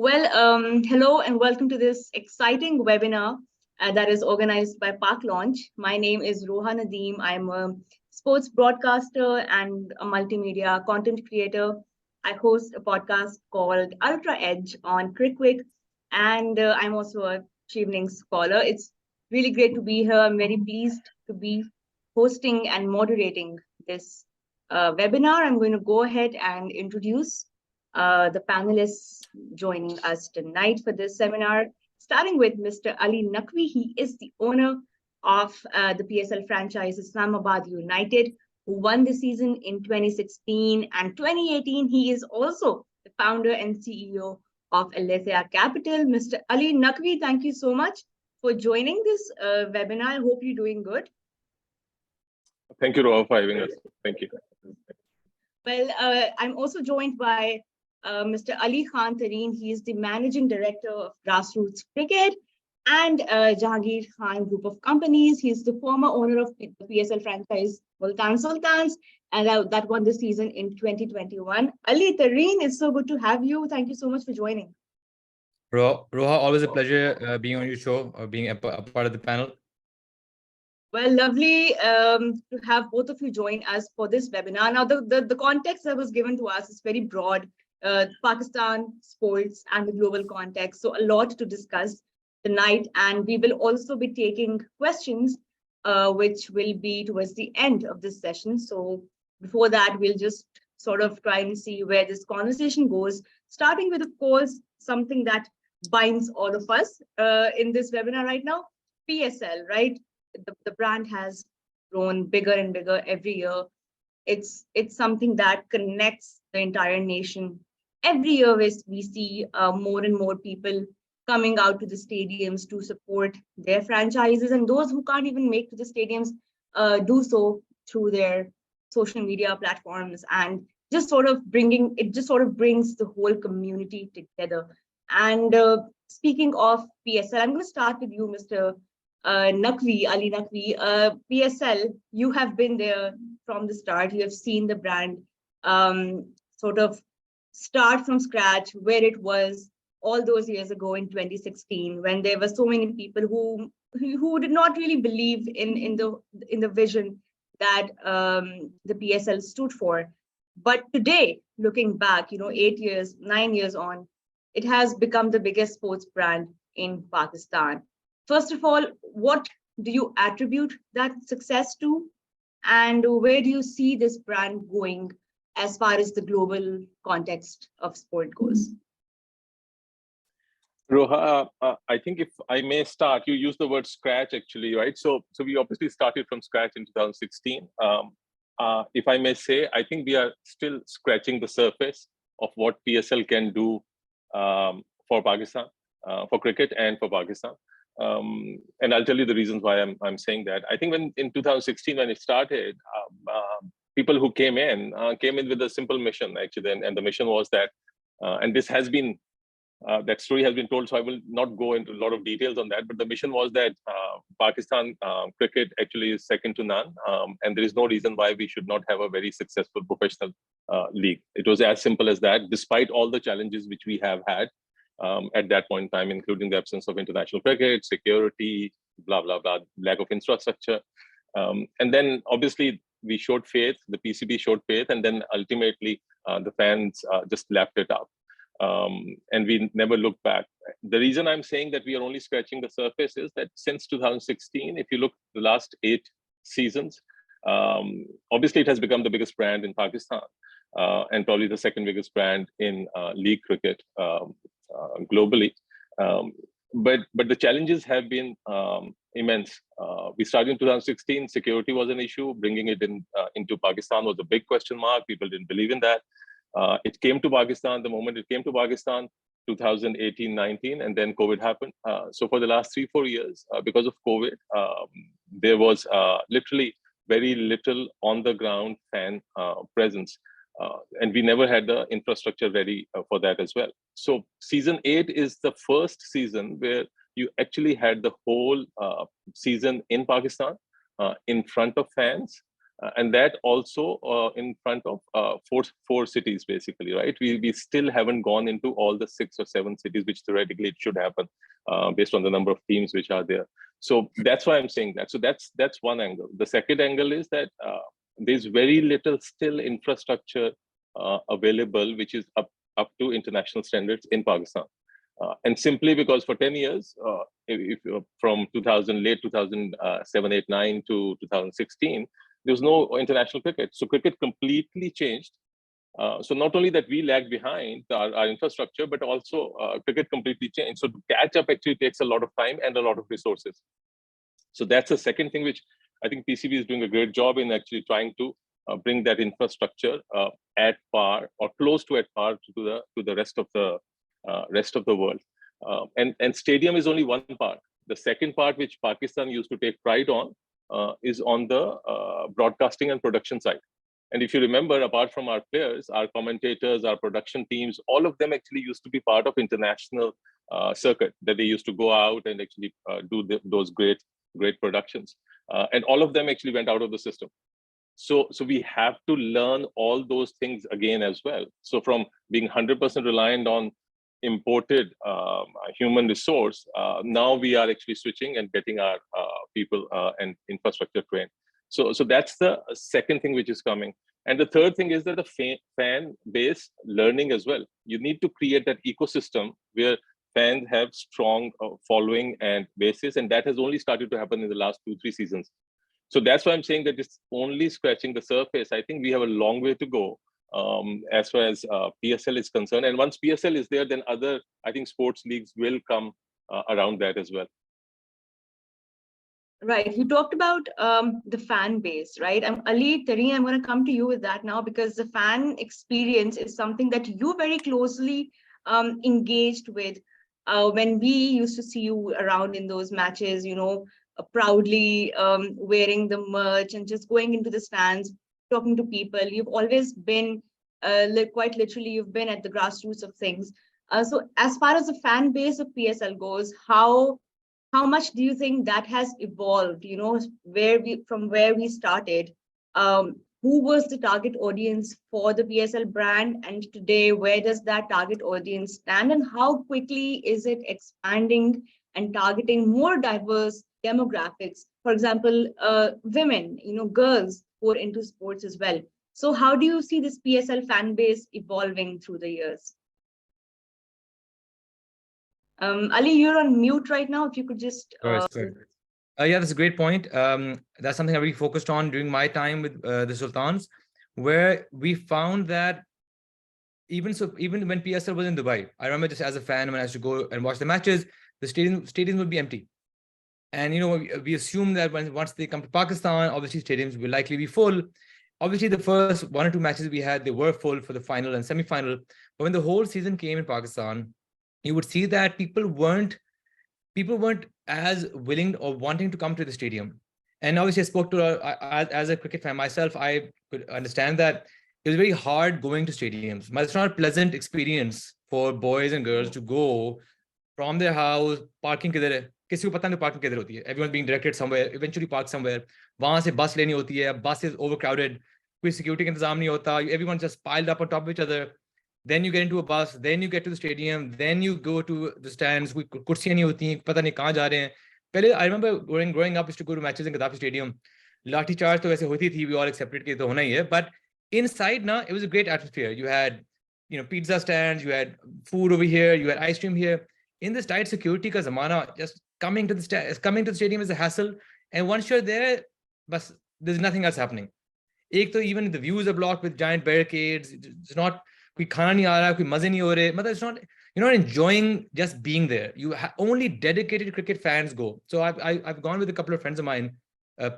Hello and welcome to this exciting webinar that is organized by Park Launch. My name is Roha Nadeem. I'm a sports broadcaster and a multimedia content creator. I host a podcast called Ultra Edge on Cricket, and I'm also a Chevening Scholar. It's really great to be here. I'm very pleased to be hosting and moderating this webinar. I'm going to go ahead and introduce the panelists joining us tonight for this seminar, starting with Mr. Ali Naqvi. He is the owner of the PSL franchise Islamabad United, who won the season in 2016 and 2018. He is also the founder and CEO of Aletheia Capital. Mr. Ali Naqvi, thank you so much for joining this webinar. I hope you're doing good. Thank you, Roha, for having us. Thank you. Well, I'm also joined by Mr. Khan Tareen. He is the Managing Director of Grassroots Cricket and Jahangir Khan Group of Companies. He is the former owner of the PSL franchise Multan Sultans, and that won the season in 2021. Tareen, it's so good to have you. Thank you so much for joining. Roha, always a pleasure being on your show, or being a part of the panel. Well, lovely to have both of you join us for this webinar. Now, the context that was given to us is very broad. Pakistan, sports, and the global context. So a lot to discuss tonight. And we will also be taking questions, which will be towards the end of this session. So before that, we'll just sort of try and see where this conversation goes, starting with, of course, something that binds all of us in this webinar right now, PSL, right? The brand has grown bigger and bigger every year. It's something that connects the entire nation. Every year we see more and more people coming out to the stadiums to support their franchises, and those who can't even make to the stadiums do so through their social media platforms, and just sort of brings the whole community together. And speaking of PSL, I'm going to start with you, Mr. Naqvi, Ali Naqvi. PSL, you have been there from the start. You have seen the brand sort of start from scratch, where it was all those years ago in 2016, when there were so many people who did not really believe in the vision that the PSL stood for. But today, looking back, 9 years on, it has become the biggest sports brand in Pakistan. First of all, what do you attribute that success to? And where do you see this brand going as far as the global context of sport goes? Roha, I think if I may start, you used the word scratch actually, right? So we obviously started from scratch in 2016. If I may say, I think we are still scratching the surface of what PSL can do for Pakistan, for cricket and for Pakistan. And I'll tell you the reasons why I'm saying that. I think in 2016, when it started, people who came in with a simple mission, actually, and the mission was that, and this has been, that story has been told, so I will not go into a lot of details on that, but the mission was that Pakistan cricket actually is second to none, and there is no reason why we should not have a very successful professional league. It was as simple as that, despite all the challenges which we have had at that point in time, including the absence of international cricket, security, blah, blah, blah, lack of infrastructure. And then obviously we showed faith, the PCB showed faith, and then ultimately the fans just lapped it up. And we never looked back. The reason I'm saying that we are only scratching the surface is that since 2016, if you look the last 8 seasons, obviously it has become the biggest brand in Pakistan, and probably the second biggest brand in league cricket globally. But the challenges have been immense. We started in 2016, security was an issue. Bringing it into Pakistan was a big question mark. People didn't believe in that. It came to Pakistan, the moment it came to Pakistan, 2018-19, and then COVID happened. So for the last 3-4 years, because of COVID, there was literally very little on the ground fan presence. And we never had the infrastructure ready for that as well. So season 8 is the first season where you actually had the whole season in Pakistan in front of fans And that also in front of four cities, basically, right? We still haven't gone into all the 6 or 7 cities, which theoretically it should happen based on the number of teams which are there. So that's why I'm saying that. So that's one angle. The second angle is that there's very little still infrastructure available, which is up to international standards in Pakistan. And simply because for 10 years, from late 2007, 8, 9 to 2016, there was no international cricket. So cricket completely changed. So not only that we lagged behind our infrastructure, but also cricket completely changed. So to catch up actually takes a lot of time and a lot of resources. So that's the second thing which I think PCB is doing a great job in actually trying to bring that infrastructure at par or close to at par to the rest of the world. And stadium is only one part. The second part, which Pakistan used to take pride on, is on the broadcasting and production side. And if you remember, apart from our players, our commentators, our production teams, all of them actually used to be part of international circuit, that they used to go out and actually do those great productions. And all of them actually went out of the system. So we have to learn all those things again as well. So from being 100% reliant on imported human resource, now we are actually switching and getting our people and infrastructure trained. So that's the second thing which is coming. And the third thing is that the fan base learning as well. You need to create that ecosystem where fans have strong following and basis, and that has only started to happen in the last 2-3 seasons. So that's why I'm saying that it's only scratching the surface. I think we have a long way to go as far as PSL is concerned. And once PSL is there, then other, I think, sports leagues will come around that as well. Right. You talked about the fan base, right? Ali, Tareen, I'm going to come to you with that now, because the fan experience is something that you very closely engaged with when we used to see you around in those matches, you know, proudly wearing the merch and just going into the stands, talking to people. You've always been, quite literally, you've been at the grassroots of things. So as far as the fan base of PSL goes, how much do you think that has evolved? You know, from where we started, who was the target audience for the PSL brand, and today where does that target audience stand, and how quickly is it expanding and targeting more diverse demographics? For example, women, you know, girls who are into sports as well. So how do you see this PSL fan base evolving through the years? Ali, you're on mute right now. If you could just... Yeah, that's a great point. That's something I really focused on during my time with the Sultans, where we found that even when PSL was in Dubai, I remember just as a fan, when I used to go and watch the matches, the stadiums would be empty. And, you know, we assume that once they come to Pakistan, obviously stadiums will likely be full. Obviously, the first 1 or 2 matches we had, they were full for the final and semi-final. But when the whole season came in Pakistan, you would see that people weren't as willing or wanting to come to the stadium. And obviously, I spoke to as a cricket fan myself, I could understand that it was very hard going to stadiums. It's not a pleasant experience for boys and girls to go from their house, parking kidhar hai, kisi ko pata nahi parking kidhar hoti hai. Everyone's being directed somewhere, eventually park somewhere. Wahan se bus leni hoti hai, bus is overcrowded, koi security ka intezam nahi hota, everyone's just piled up on top of each other. Then you get into a bus, then you get to the stadium, then you go to the stands, koi kursiyan nahi hoti, pata nahi kahan ja rahe hain. Pehle, I remember growing up, used to go to matches in Gaddafi Stadium. Lathi charge to waise hoti thi, we all accepted ki to hona hi hai. But inside now, it was a great atmosphere. You had, you know, pizza stands, you had food over here, you had ice cream here. In this tight security ka zamana, just coming to the stadium is a hassle. And once you're there, but there's nothing else happening. Even the views are blocked with giant barricades. It's not, koi khana nahi aa raha, koi maze nahi ho rahe. It's not, you're not enjoying just being there. Only dedicated cricket fans go. So I've gone with a couple of friends of mine,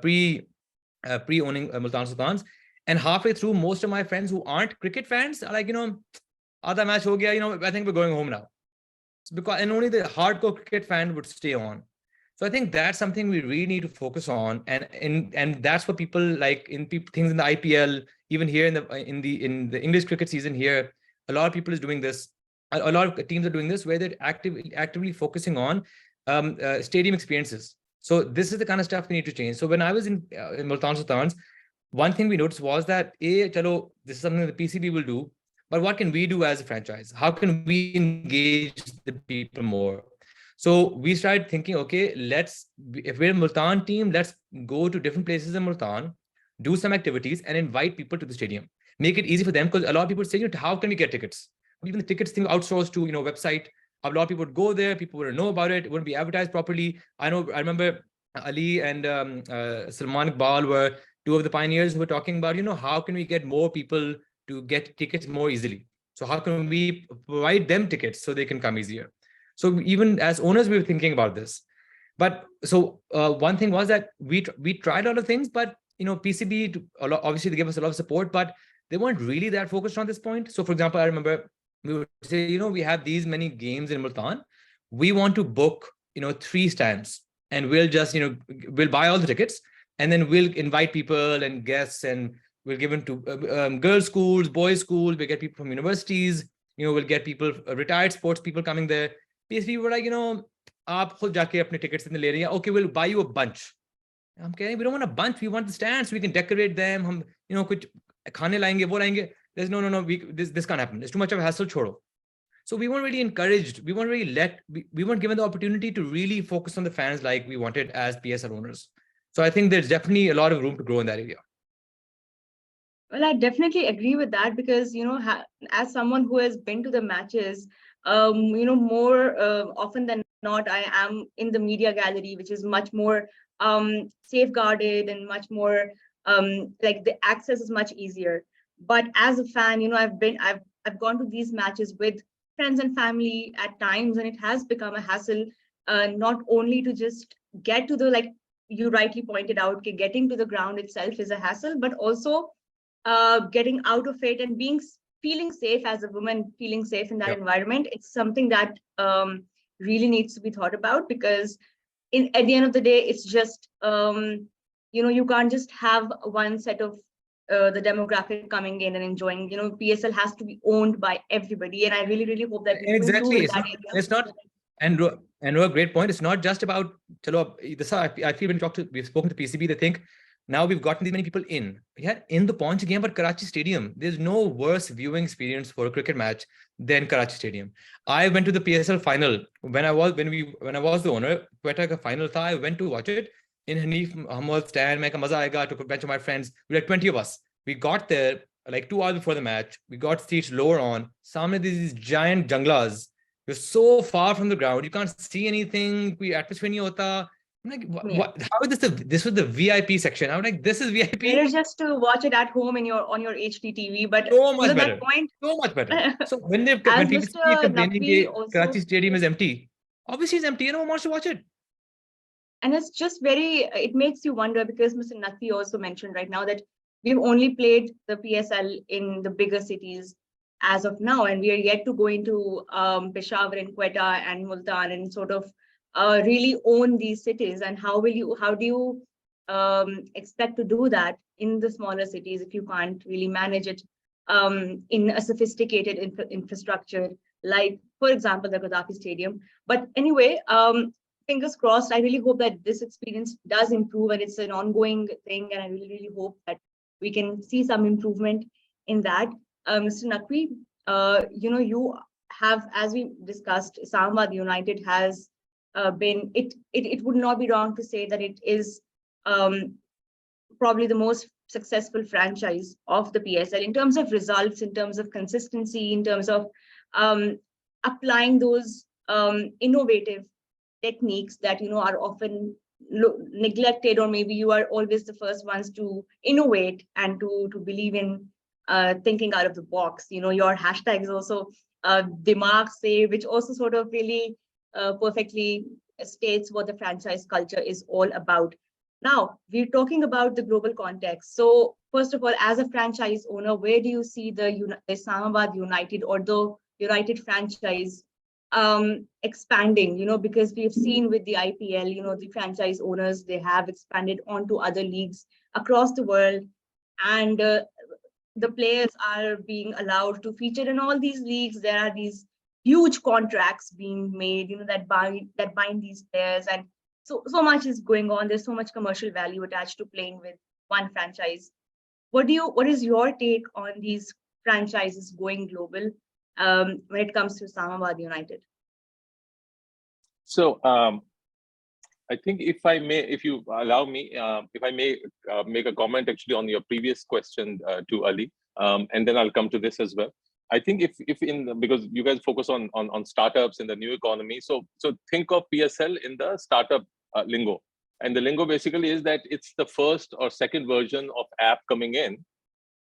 pre-owning Multan Sultans, and halfway through, most of my friends who aren't cricket fans are like, you know, aadha match ho gaya, you know, I think we're going home now. And only the hardcore cricket fan would stay on. So I think that's something we really need to focus on, and that's what people like things in the IPL, even here in the English cricket season here. A lot of people is doing this. A lot of teams are doing this, where they're actively focusing on stadium experiences. So this is the kind of stuff we need to change. So when I was in Multan Sultans, one thing we noticed was that, chalo, this is something the PCB will do, but what can we do as a franchise? How can we engage the people more? So we started thinking, okay, if we're a Multan team, let's go to different places in Multan, do some activities and invite people to the stadium. Make it easy for them, because a lot of people say, how can we get tickets? Even the tickets thing outsourced to, website. A lot of people would go there, people wouldn't know about it, it wouldn't be advertised properly. I remember Ali and Salman Iqbal were two of the pioneers who were talking about, how can we get more people to get tickets more easily? So how can we provide them tickets so they can come easier? So even as owners, we were thinking about this. But so one thing was that we tried a lot of things, but PCB obviously they gave us a lot of support, but they weren't really that focused on this point. So for example, I remember we would say, we have these many games in Multan. We want to book, 3 stands, and we'll just, we'll buy all the tickets, and then we'll invite people and guests, and we'll give them to girls' schools, boys' schools. We get people from universities. We'll get people, retired sports people coming there. PSP were like, aap khud jaake apne tickets le rahe hain. Okay, we'll buy you a bunch. I'm kidding. We don't want a bunch. We want the stands. We can decorate them. Hum, kuch khane laenge, wo laenge. There's no. This can't happen. It's too much of a hassle. Chodo. So we weren't really encouraged. We weren't really we weren't given the opportunity to really focus on the fans like we wanted as PSL owners. So I think there's definitely a lot of room to grow in that area. Well, I definitely agree with that, because, as someone who has been to the matches, more often than not, I am in the media gallery, which is much more safeguarded and much more like the access is much easier. But as a fan, I've gone to these matches with friends and family at times, and it has become a hassle, not only to just get to the, like you rightly pointed out, getting to the ground itself is a hassle, but also getting out of it and feeling safe as a woman, feeling safe in that environment. It's something that really needs to be thought about, because at the end of the day, it's just, you can't just have one set of the demographic coming in and enjoying. PSL has to be owned by everybody, and I really, really hope that we exactly. improve that area. It's not, and a great point. It's not just about, chalo, this I feel when we've spoken to PCB, they think, now we've gotten these many people in. Yeah, in the Paunch game, but Karachi Stadium, there's no worse viewing experience for a cricket match than Karachi Stadium. I went to the PSL final when I was the owner. Quetta ka final tha, I went to watch it in Hanif Muhammad's stand. Main ka maza aayega. Took a bunch of my friends. We had 20 of us. We got there like 2 hours before the match. We got seats lower on. Samne these giant junglas. You're so far from the ground. You can't see anything. Atmosphere nahi hota. I'm like, how is this was the VIP section? I'm like, this is VIP. Better just to watch it at home on your HD TV, but so much better. That point, so much better. So when people Naqvi also, Karachi Stadium is empty, obviously it's empty. No one wants to watch it. And it's just it makes you wonder, because Mr. Naqvi also mentioned right now that we've only played the PSL in the bigger cities as of now, and we are yet to go into Peshawar and Quetta and Multan and sort of really own these cities. And how do you expect to do that in the smaller cities if you can't really manage it in a sophisticated infrastructure, like, for example, the Gaddafi Stadium? But anyway, fingers crossed. I really hope that this experience does improve, and it's an ongoing thing, and I really, really hope that we can see some improvement in that. Mr. Naqvi, you have, as we discussed, Islamabad United has been, it would not be wrong to say that it is probably the most successful franchise of the PSL in terms of results, in terms of consistency, in terms of applying those innovative techniques that are often neglected, or maybe you are always the first ones to innovate and to believe in thinking out of the box. Your hashtag is also Dimag Se, which also sort of really perfectly states what the franchise culture is all about. Now, we're talking about the global context. So first of all, as a franchise owner, where do you see the Islamabad United or the United franchise expanding? Because we've seen with the IPL, the franchise owners, they have expanded onto other leagues across the world, and the players are being allowed to feature in all these leagues. There are these huge contracts being made, that bind these players, and so much is going on. There's so much commercial value attached to playing with one franchise. What is your take on these franchises going global when it comes to Islamabad United? So I think if you allow me, if I may make a comment actually on your previous question to Ali, and then I'll come to this as well. I think because you guys focus on startups in the new economy, so think of PSL in the startup lingo, and the lingo basically is that it's the first or second version of app coming in,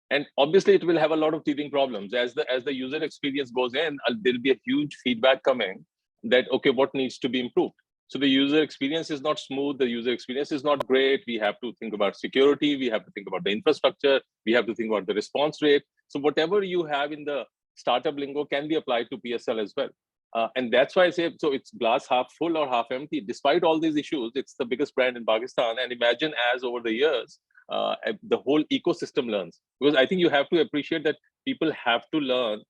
and obviously it will have a lot of teething problems as the user experience goes in. There'll be a huge feedback coming that okay, what needs to be improved. So the user experience is not smooth, the user experience is not great. We have to think about security, we have to think about the infrastructure, we have to think about the response rate. So whatever you have in the startup lingo can be applied to PSL as well. And that's why I say, so it's glass half full or half empty. Despite all these issues, it's the biggest brand in Pakistan. And imagine as over the years, the whole ecosystem learns. Because I think you have to appreciate that people have to learn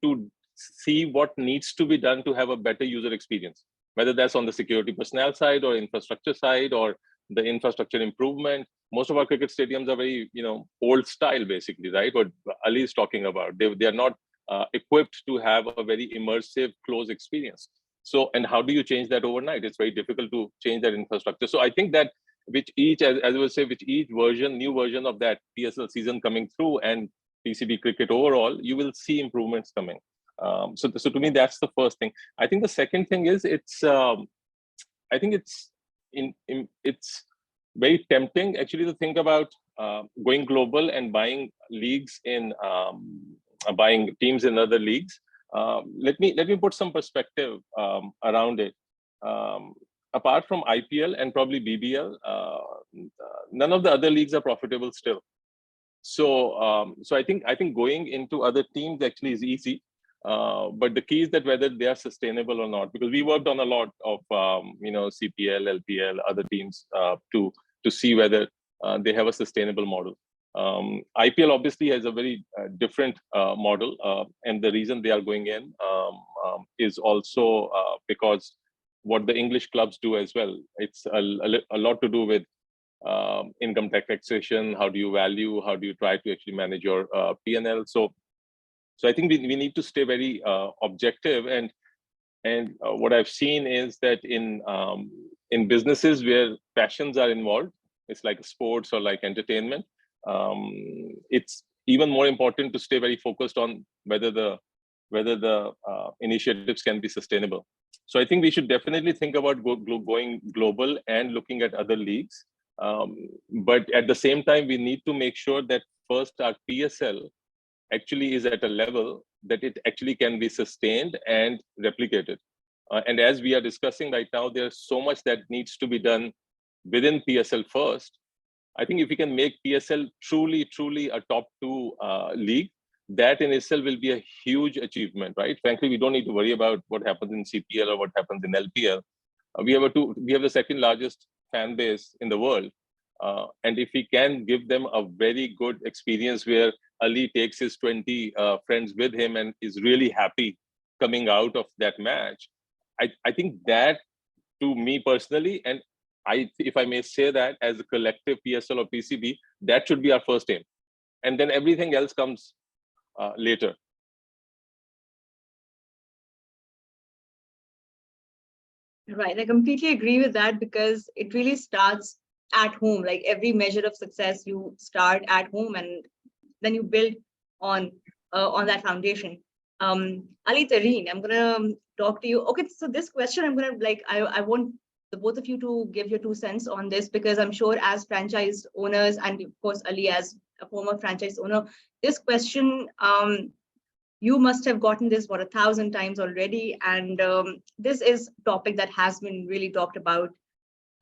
to see what needs to be done to have a better user experience, whether that's on the security personnel side or infrastructure side or the infrastructure improvement. Most of our cricket stadiums are very, old style basically, right? What Ali is talking about. They are not equipped to have a very immersive, close experience. So, and how do you change that overnight? It's very difficult to change that infrastructure. So I think that with each, as I would say, with each new version of that PSL season coming through and PCB cricket overall, you will see improvements coming. So to me, that's the first thing. I think the second thing is I think it's very tempting actually to think about going global and buying leagues in buying teams in other leagues. Let me put some perspective around it. Apart from IPL and probably BBL, none of the other leagues are profitable still. So I think going into other teams actually is easy. But the key is that whether they are sustainable or not, because we worked on a lot of CPL, LPL, other teams to see whether they have a sustainable model. IPL obviously has a very different model, and the reason they are going in is also because what the English clubs do as well. It's a lot to do with income tax taxation. How do you value? How do you try to actually manage your P&L? So I think we need to stay very objective. And what I've seen is that in businesses where passions are involved, it's like sports or like entertainment. It's even more important to stay very focused on whether the initiatives can be sustainable. So I think we should definitely think about going global and looking at other leagues. But at the same time, we need to make sure that first our PSL actually is at a level that it actually can be sustained and replicated. And as we are discussing right now, there's so much that needs to be done within PSL first. I think if we can make PSL truly a top 2 league, that in itself will be a huge achievement, right? Frankly, we don't need to worry about what happens in CPL or what happens in LPL. We have the second largest fan base in the world. And if we can give them a very good experience where Ali takes his 20 friends with him and is really happy coming out of that match, I think that, to me personally, and if I may say that as a collective PSL or PCB, that should be our first aim. And then everything else comes later. Right, I completely agree with that, because it really starts at home. Like every measure of success, you start at home and then you build on that foundation. Ali, Tareen, I'm gonna talk to you. Okay, so this question, I'm gonna I want the both of you to give your 2 cents on this, because I'm sure as franchise owners, and of course Ali as a former franchise owner, this question you must have gotten this 1,000 times already, and this is a topic that has been really talked about.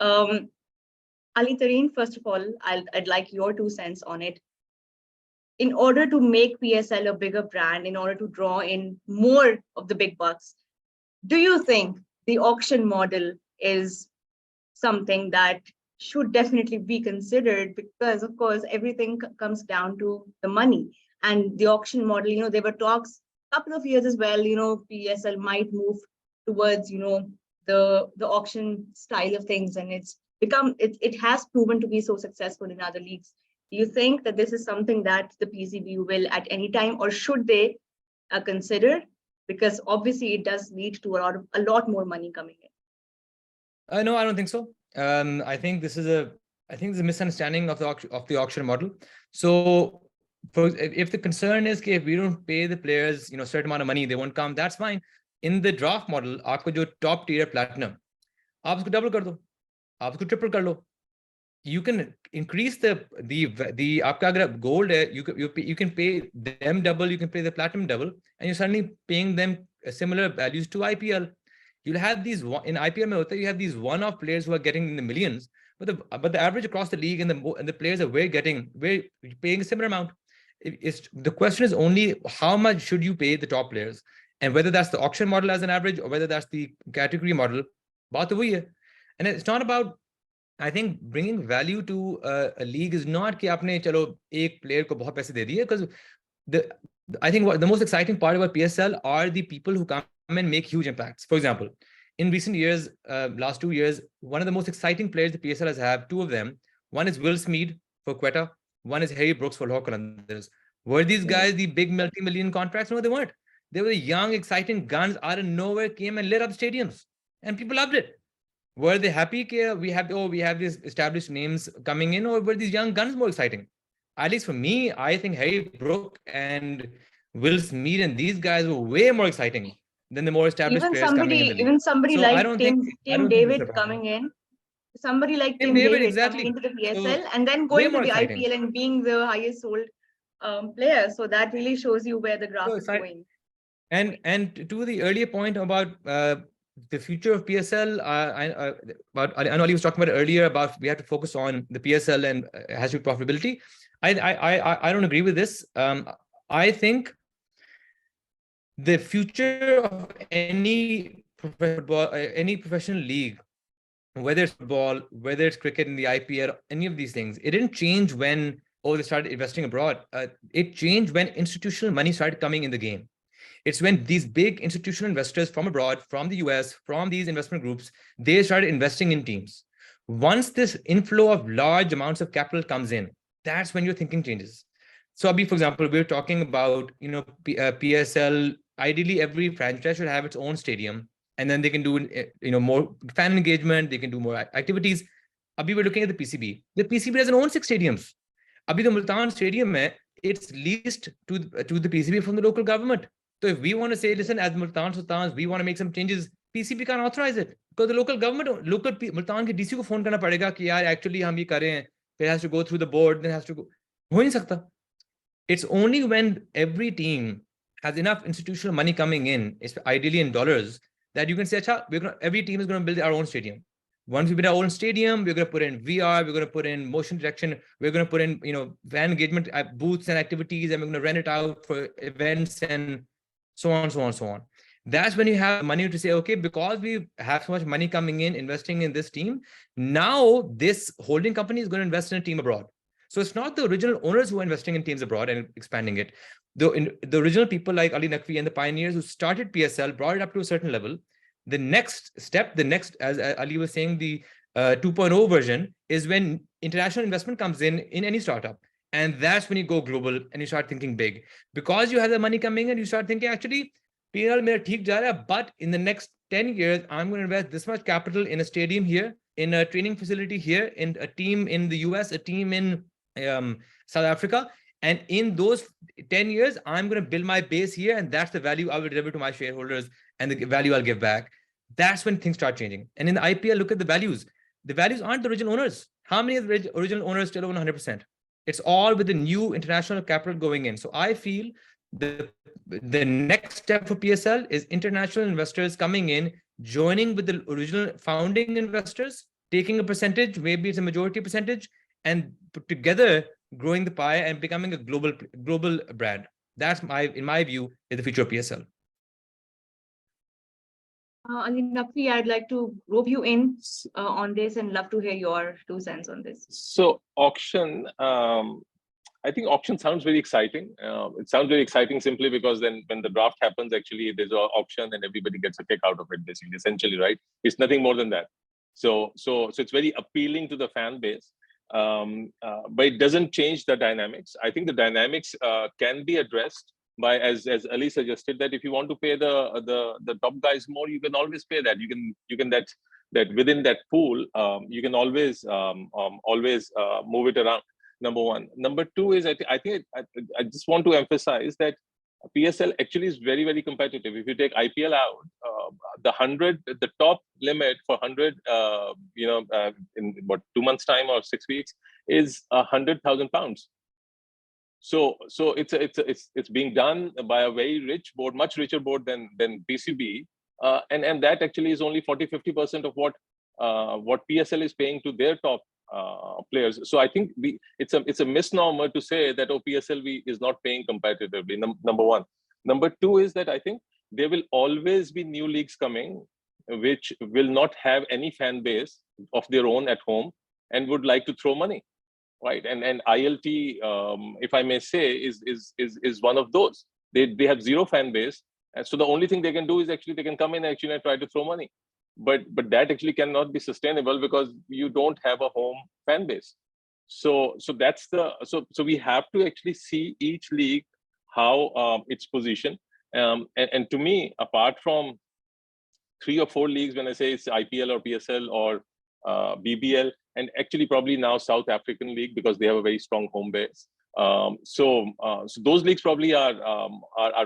Ali, Tareen, first of all, I'd like your 2 cents on it. In order to make PSL a bigger brand, in order to draw in more of the big bucks, do you think the auction model is something that should definitely be considered? Because of course, everything comes down to the money. And the auction model, there were talks a couple of years as well, PSL might move towards, the auction style of things. And it has proven to be so successful in other leagues. Do you think that this is something that the PCB will at any time, or should they consider? Because obviously it does lead to a lot more money coming in. No, I don't think so. I think this is a misunderstanding of the auction model. So, if the concern is that if we don't pay the players, certain amount of money, they won't come. That's fine. In the draft model, आपको जो top tier platinum, आप उसको double कर दो, आप उसको triple कर लो. You can increase the आपका अगर gold है, you can pay them double, you can pay the platinum double, and you're suddenly paying them similar values to IPL. You'll have these in IPL में होता है, you have these one-off players who are getting in the millions, but the average across the league and the players that we're paying a similar amount. The question is only how much should you pay the top players, and whether that's the auction model as an average or whether that's the category model. बात तो वही है. And it's not about, I think, bringing value to a league is not कि आपने चलो एक player को बहुत पैसे दे दिए, because I think the most exciting part about PSL are the people who come and make huge impacts. For example, in recent years, last 2 years, one of the most exciting players the PSL has had, two of them. One is Will Smeed for Quetta. One is Harry Brooks for Lahore Qalandars. Were these guys the big multi-million contracts? No, they weren't. They were the young, exciting guns out of nowhere, came and lit up stadiums, and people loved it. Were they happy we have these established names coming in, or were these young guns more exciting? At least for me, I think Harry Brooks and Will Smeed and these guys were way more exciting than the more established players coming in the league. Even somebody So like Tim David coming in, somebody like Tim David coming into the PSL and then going to the IPL and being the highest sold player. So that really shows you where the graph is going. And to the earlier point about the future of PSL, I know Ali was talking about it earlier about we have to focus on the PSL and has to be profitability. I don't agree with this. I think the future of any professional league, whether it's football, whether it's cricket in the IPL, any of these things, it didn't change when they started investing abroad. It changed when institutional money started coming in the game. It's when these big institutional investors from abroad, from the US, from these investment groups, they started investing in teams. Once this inflow of large amounts of capital comes in, that's when your thinking changes. So, Abhi, for example, we're talking about, PSL. Ideally, every franchise should have its own stadium, and then they can do, more fan engagement. They can do more activities. Abhi, we're looking at the PCB. The PCB doesn't own 6 stadiums. Abhi, the Multan Stadium, it's leased to the PCB from the local government. So if we want to say, listen, as Multan Sultans, we want to make some changes, PCB can't authorize it because the local government, Multan ke DC ko phone karna padega ki yaar, actually hum ye kar rahe hain. It has to go through the board, then has to go. Ho nahi sakta. It's only when every team has enough institutional money coming in, ideally in dollars, that you can say, every team is going to build our own stadium. Once we build our own stadium, we're going to put in VR, we're going to put in motion detection, we're going to put in, fan engagement booths and activities, and we're going to rent it out for events and so on, so on, so on. That's when you have money to say, okay, because we have so much money coming in, investing in this team, now this holding company is going to invest in a team abroad. So it's not the original owners who are investing in teams abroad and expanding it. The original people like Ali Naqvi and the pioneers who started PSL brought it up to a certain level. The next step, as Ali was saying, the 2.0 version is when international investment comes in any startup. And that's when you go global and you start thinking big. Because you have the money coming in, you start thinking, actually, PL mera theek ja raha hai, but in the next 10 years, I'm going to invest this much capital in a stadium here, in a training facility here, in a team in the US, a team in South Africa. And in those 10 years, I'm going to build my base here. And that's the value I will deliver to my shareholders and the value I'll give back. That's when things start changing. And in the IPL, look at the values. The values aren't the original owners. How many of the original owners still own 100%? It's all with the new international capital going in. So I feel the next step for PSL is international investors coming in, joining with the original founding investors, taking a percentage, maybe it's a majority percentage, and together growing the pie and becoming a global brand. That's in my view, is the future of PSL. Ali Naqvi, I'd like to rope you in on this and love to hear your 2 cents on this. So auction, I think auction sounds very exciting. It sounds very exciting simply because then when the draft happens, actually there's an auction and everybody gets a kick out of it, basically, essentially, right? It's nothing more than that. So it's very appealing to the fan base. but it doesn't change the dynamics. I think the dynamics can be addressed by, as Ali suggested, that if you want to pay the top guys more, you can always pay that. You can that within that pool, you can always move it around. Number one. Number two is I just want to emphasize that PSL actually is very, very competitive. If you take IPL out, the top limit for 100, in what, 2 months time or 6 weeks is £100,000. So it's being done by a very rich board, much richer board than PCB, and that actually is only 40-50% of what PSL is paying to their top players. So I think it's a misnomer to say that PSL is not paying competitively. Number one. Number two is that I think there will always be new leagues coming which will not have any fan base of their own at home and would like to throw money, right? And ILT, if I may say, is one of those. They have zero fan base, and so the only thing they can do is actually they can come in actually and try to throw money. But that actually cannot be sustainable because you don't have a home fan base. So that's so we have to actually see each league how its position. And to me, apart from 3 or 4 leagues, when I say it's IPL or PSL or BBL, and actually probably now South African League because they have a very strong home base. So those leagues probably are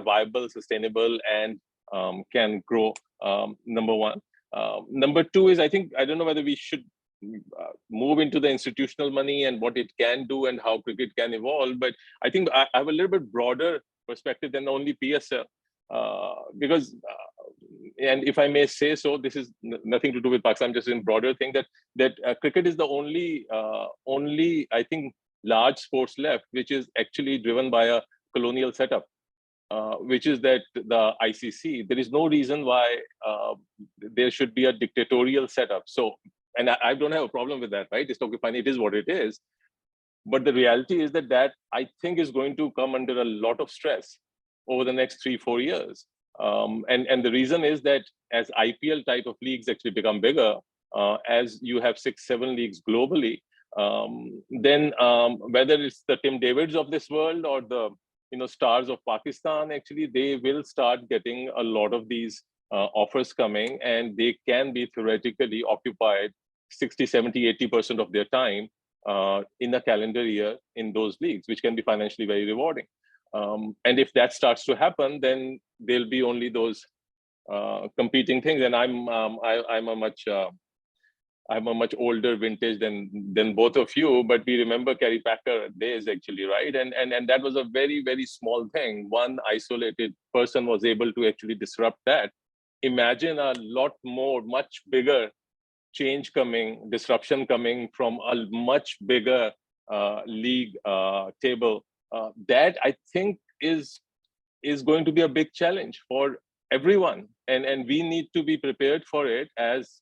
viable, sustainable, and can grow. Number one. Number two is I don't know whether we should move into the institutional money and what it can do and how cricket can evolve. But I think I have a little bit broader perspective than only PSL because, and if I may say so, this is nothing to do with Pakistan, just in broader thing that cricket is the only I think large sports left which is actually driven by a colonial setup. Which is that the ICC, there is no reason why there should be a dictatorial setup. So, and I don't have a problem with that, right? It's okay, fine, it is what it is. But the reality is that I think is going to come under a lot of stress over the next 3-4 years. And the reason is that as IPL type of leagues actually become bigger, as you have 6-7 leagues globally, then whether it's the Tim Davids of this world or the stars of Pakistan, actually, they will start getting a lot of these offers coming, and they can be theoretically occupied 60, 70, 80% of their time in a calendar year in those leagues, which can be financially very rewarding. And if that starts to happen, then there'll be only those competing things. And I'm a much older vintage than both of you, but we remember Kerry Packer days actually, right? And that was a very, very small thing. One isolated person was able to actually disrupt that. Imagine a lot more, much bigger change coming, disruption coming from a much bigger league table. That I think is going to be a big challenge for everyone. And we need to be prepared for it as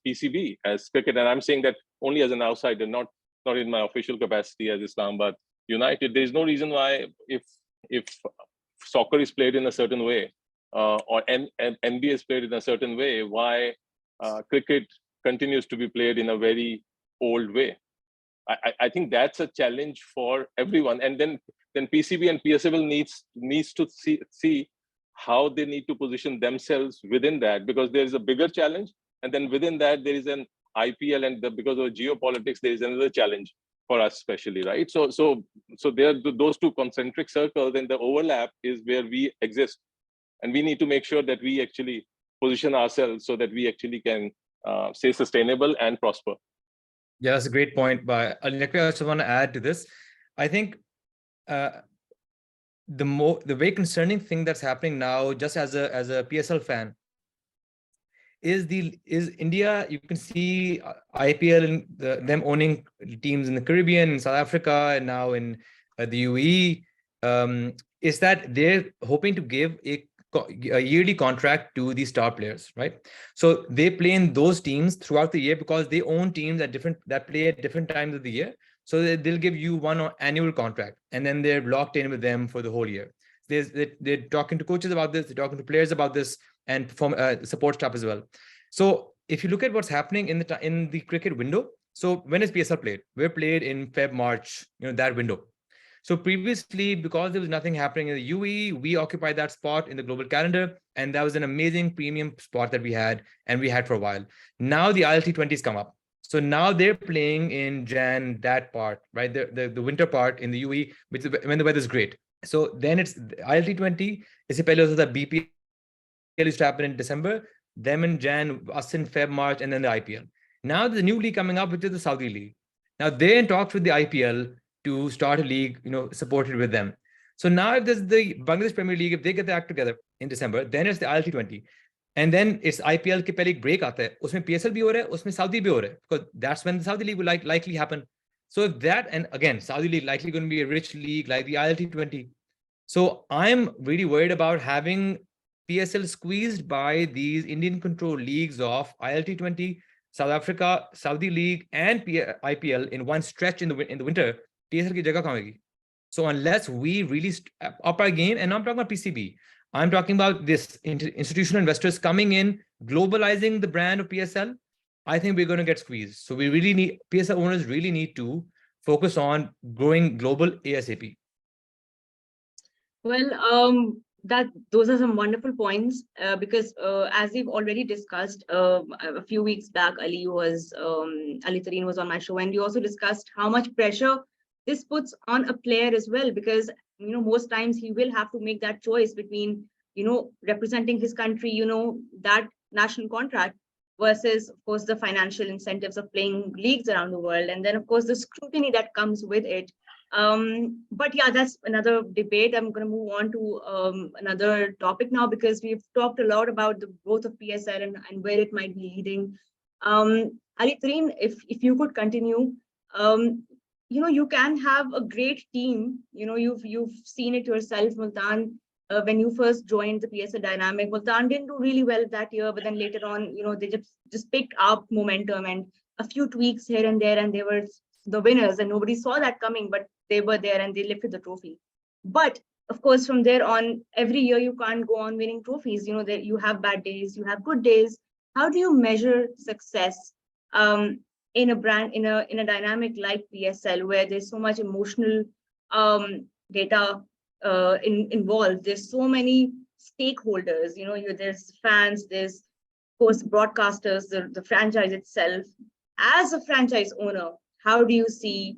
PCB, as cricket. And I'm saying that only as an outsider, not in my official capacity as Islamabad United. There's no reason why if soccer is played in a certain way or NBA is played in a certain way, why cricket continues to be played in a very old way. I think that's a challenge for everyone. And then PCB and PSL needs to see how they need to position themselves within that, because there is a bigger challenge. And then within that, there is an IPL, and because of geopolitics, there is another challenge for us, especially, right? So there are those two concentric circles, and the overlap is where we exist, and we need to make sure that we actually position ourselves so that we actually can stay sustainable and prosper. Yeah, that's a great point. But I just want to add to this. I think the very concerning thing that's happening now, just as a PSL fan, is India. You can see IPL and them owning teams in the Caribbean, in South Africa, and now in the UAE. Is that they're hoping to give a yearly contract to these star players, right? So they play in those teams throughout the year because they own teams that play at different times of the year. So they'll give you one annual contract, and then they're locked in with them for the whole year. They're talking to coaches about this, they're talking to players about this, and from support staff as well. So if you look at what's happening in the cricket window, So when is PSL played? We're played in Feb, March, that window. So previously, because there was nothing happening in the UAE, we occupied that spot in the global calendar. And that was an amazing premium spot that we had for a while. Now the ILT20s come up. So now they're playing in Jan, that part, right? The winter part in the UAE, when the weather's great. So then it's ILT20, is the BPL used to happen in December, them in Jan, us in Feb, March, and then the IPL. Now the new league coming up, which is the Saudi League. Now they're in talks with the IPL to start a league, supported with them. So now if there's the Bangladesh Premier League, if they get their act together in December, then it's the ILT20. And then it's IPL ke pehle break aata hai. Usme PSL bhi ho raha hai, usme Saudi bhi ho raha hai, because that's when the Saudi League will likely happen. So if that, and again, Saudi League likely going to be a rich league like the ILT20. So I'm really worried about having PSL squeezed by these Indian controlled leagues of ILT20, South Africa, Saudi League, and IPL in one stretch in the winter. PSL ki jagah kahan hogi? So unless we really up our game, and I'm talking about PCB, I'm talking about this institutional investors coming in, globalizing the brand of PSL, I think we're going to get squeezed. So we really need, PSL owners really need to focus on growing global ASAP. Well, those are some wonderful points because as we've already discussed a few weeks back, Ali Tareen was on my show, and you also discussed how much pressure this puts on a player as well, because most times he will have to make that choice between representing his country, that national contract, versus of course the financial incentives of playing leagues around the world, and then of course the scrutiny that comes with it. But yeah, that's another debate. I'm going to move on to another topic now, because we've talked a lot about the growth of PSL and where it might be leading. Ali Tareen, if you could continue, you can have a great team. You've seen it yourself, Multan. When you first joined the PSL dynamic, Multan didn't do really well that year, but then later on, they just picked up momentum and a few tweaks here and there, and they were the winners, and nobody saw that coming, but they were there and they lifted the trophy. But of course, from there on, every year you can't go on winning trophies. That you have bad days, you have good days. How do you measure success in a brand, in a dynamic like PSL, where there's so much emotional data involved? There's so many stakeholders. There's fans, there's of course broadcasters, the franchise itself. As a franchise owner, how do you see,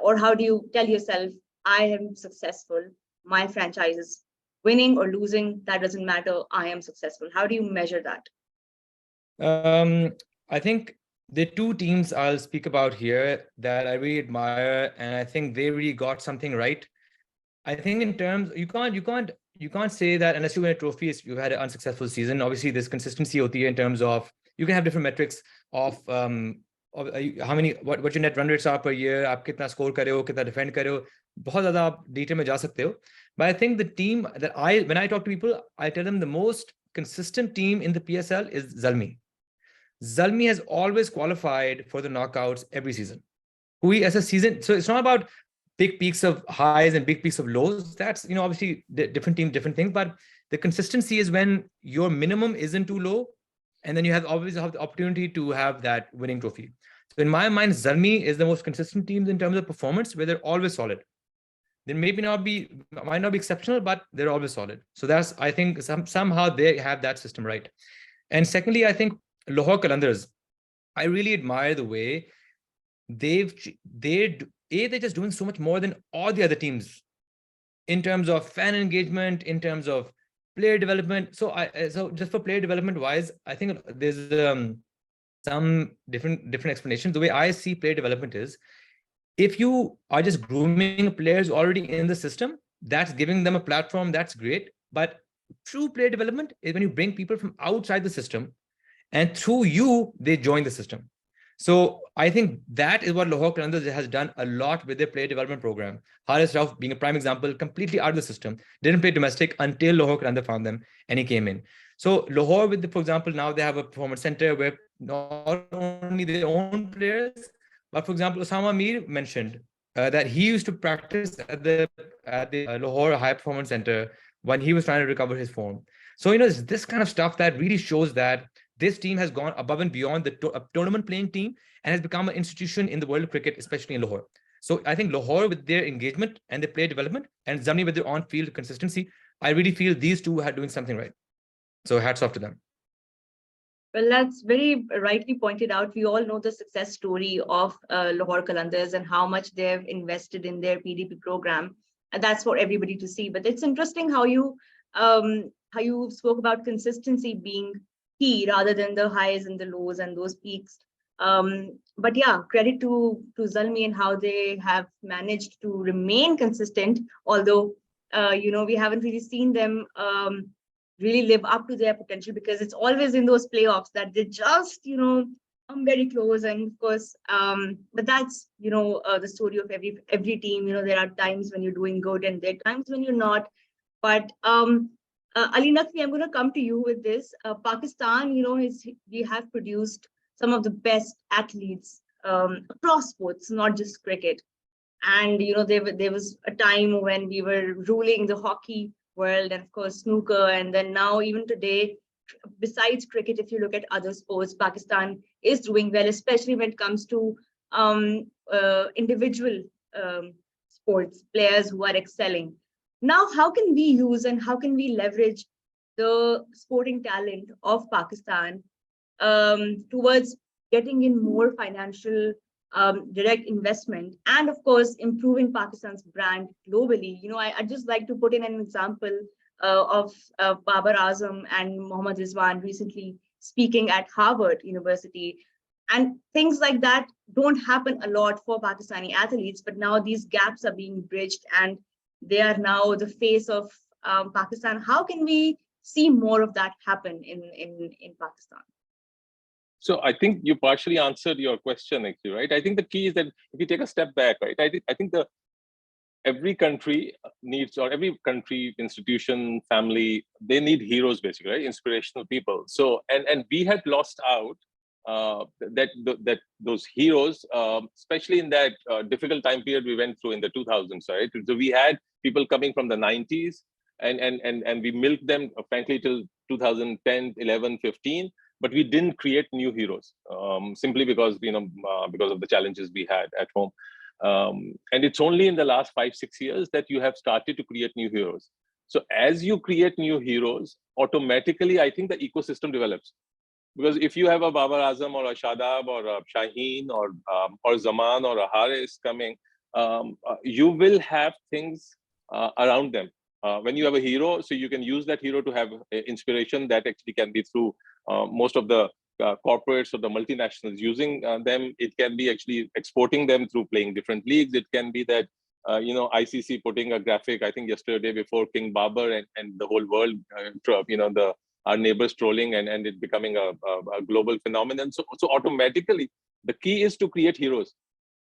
or how do you tell yourself, I am successful, my franchise is winning or losing, that doesn't matter, I am successful? How do you measure that? I think the two teams I'll speak about here that I really admire, and I think they really got something right. I think in terms, you can't say that unless you win a trophy, you've had an unsuccessful season. Obviously, there's consistency in terms of, you can have different metrics of how many, what your net run rates are per year, aap kitna score kare ho, kitna defend kare ho, bahut zyada aap detail mein ja sakte ho. But I think the team that when I talk to people, I tell them the most consistent team in the PSL is Zalmi. Zalmi has always qualified for the knockouts every season. As a season, so it's not about big peaks of highs and big peaks of lows. That's, obviously different team, different thing, but the consistency is when your minimum isn't too low, and then you always have the opportunity to have that winning trophy. So in my mind, Zalmi is the most consistent team in terms of performance, where they're always solid. They might not be exceptional, but they're always solid. So that's, I think, somehow they have that system right. And secondly, I think Lahore Qalandars, I really admire the way they're just doing so much more than all the other teams in terms of fan engagement, in terms of player development. So just for player development wise, I think there's some different explanations. The way I see player development is, if you are just grooming players already in the system, that's giving them a platform, that's great. But true player development is when you bring people from outside the system, and through you, they join the system. So I think that is what Lahore Qalandars has done a lot with their player development program. Haris Rauf being a prime example, completely out of the system, didn't play domestic until Lahore Qalandars found them and he came in. So Lahore, for example, now they have a performance center where not only their own players, but for example, Osama Mir mentioned that he used to practice at the Lahore High Performance Center when he was trying to recover his form. So, it's this kind of stuff that really shows that this team has gone above and beyond the tournament playing team and has become an institution in the world of cricket, especially in Lahore. So I think Lahore, with their engagement and their player development, and Zamni with their on-field consistency, I really feel these two are doing something right. So hats off to them. Well, that's very rightly pointed out. We all know the success story of Lahore Qalandars and how much they've invested in their PDP program. And that's for everybody to see. But it's interesting how you spoke about consistency being key rather than the highs and the lows and those peaks. But yeah, credit to Zalmi and how they have managed to remain consistent, although we haven't really seen them really live up to their potential, because it's always in those playoffs that they just come very close. And of course, but that's the story of every team. There are times when you're doing good and there are times when you're not. But Ali Naqvi, I'm going to come to you with this. Pakistan, we have produced some of the best athletes across sports, not just cricket. And there was a time when we were ruling the hockey world, and of course snooker, and then now even today, besides cricket, if you look at other sports, Pakistan is doing well, especially when it comes to individual sports players who are excelling. Now, how can we use and how can we leverage the sporting talent of Pakistan towards getting in more financial direct investment, and of course improving Pakistan's brand globally? I'd just like to put in an example of Babar Azam and Mohammad Rizwan recently speaking at Harvard University, and things like that don't happen a lot for Pakistani athletes, but now these gaps are being bridged and they are now the face of Pakistan. How can we see more of that happen in Pakistan? So I think you partially answered your question, actually, right? I think the key is that if you take a step back, right? I think every country needs, or every country, institution, family, they need heroes, basically, right? Inspirational people. So and we had lost out that those heroes, especially in that difficult time period we went through in the 2000s, right? So we had people coming from the 90s, and we milked them, frankly, till 2010, 11, 15. But we didn't create new heroes simply because because of the challenges we had at home. And it's only in the last 5-6 years that you have started to create new heroes. So as you create new heroes, automatically, I think the ecosystem develops. Because if you have a Babar Azam or a Shadab or a Shaheen or Zaman or a Haris coming, you will have things around them. When you have a hero, so you can use that hero to have inspiration that actually can be through most of the corporates or the multinationals using them. It can be actually exporting them through playing different leagues. It can be that ICC putting a graphic, I think yesterday, before King Babar, and the whole world, our neighbors trolling, and it becoming a global phenomenon. So automatically, the key is to create heroes.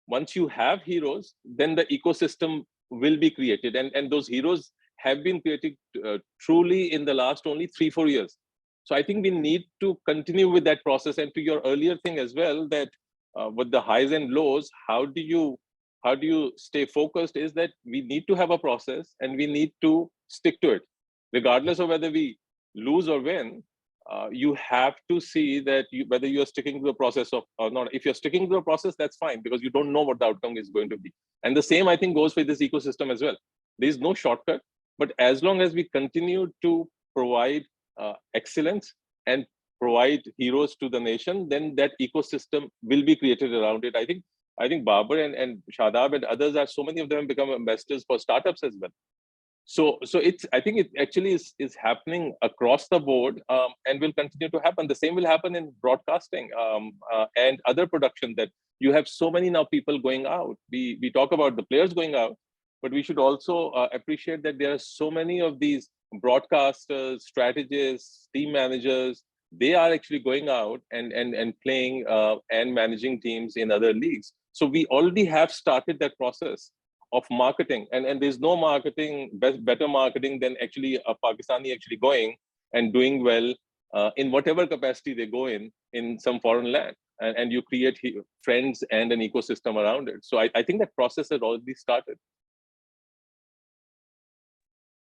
Once you have heroes, then the ecosystem will be created, and those heroes have been created truly in the last only 3-4 years. So I think we need to continue with that process. And to your earlier thing as well, that with the highs and lows, how do you stay focused, is that we need to have a process and we need to stick to it. Regardless of whether we lose or win, you have to see that whether you're sticking to the process or not. If you're sticking to the process, that's fine, because you don't know what the outcome is going to be. And the same, I think, goes for this ecosystem as well. There's no shortcut, but as long as we continue to provide excellence and provide heroes to the nation, then that ecosystem will be created around it. I think Babar and Shadab and others, are so many of them have become ambassadors for startups as well. So I think it actually is happening across the board, and will continue to happen. The same will happen in broadcasting and other production, that you have so many now people going out. We talk about the players going out, but we should also appreciate that there are so many of these broadcasters, strategists, team managers. They are actually going out and playing and managing teams in other leagues. So we already have started that process of marketing, and there's no better marketing than actually a Pakistani actually going and doing well in whatever capacity they go in some foreign land, and you create friends and an ecosystem around it. So I think that process has already started.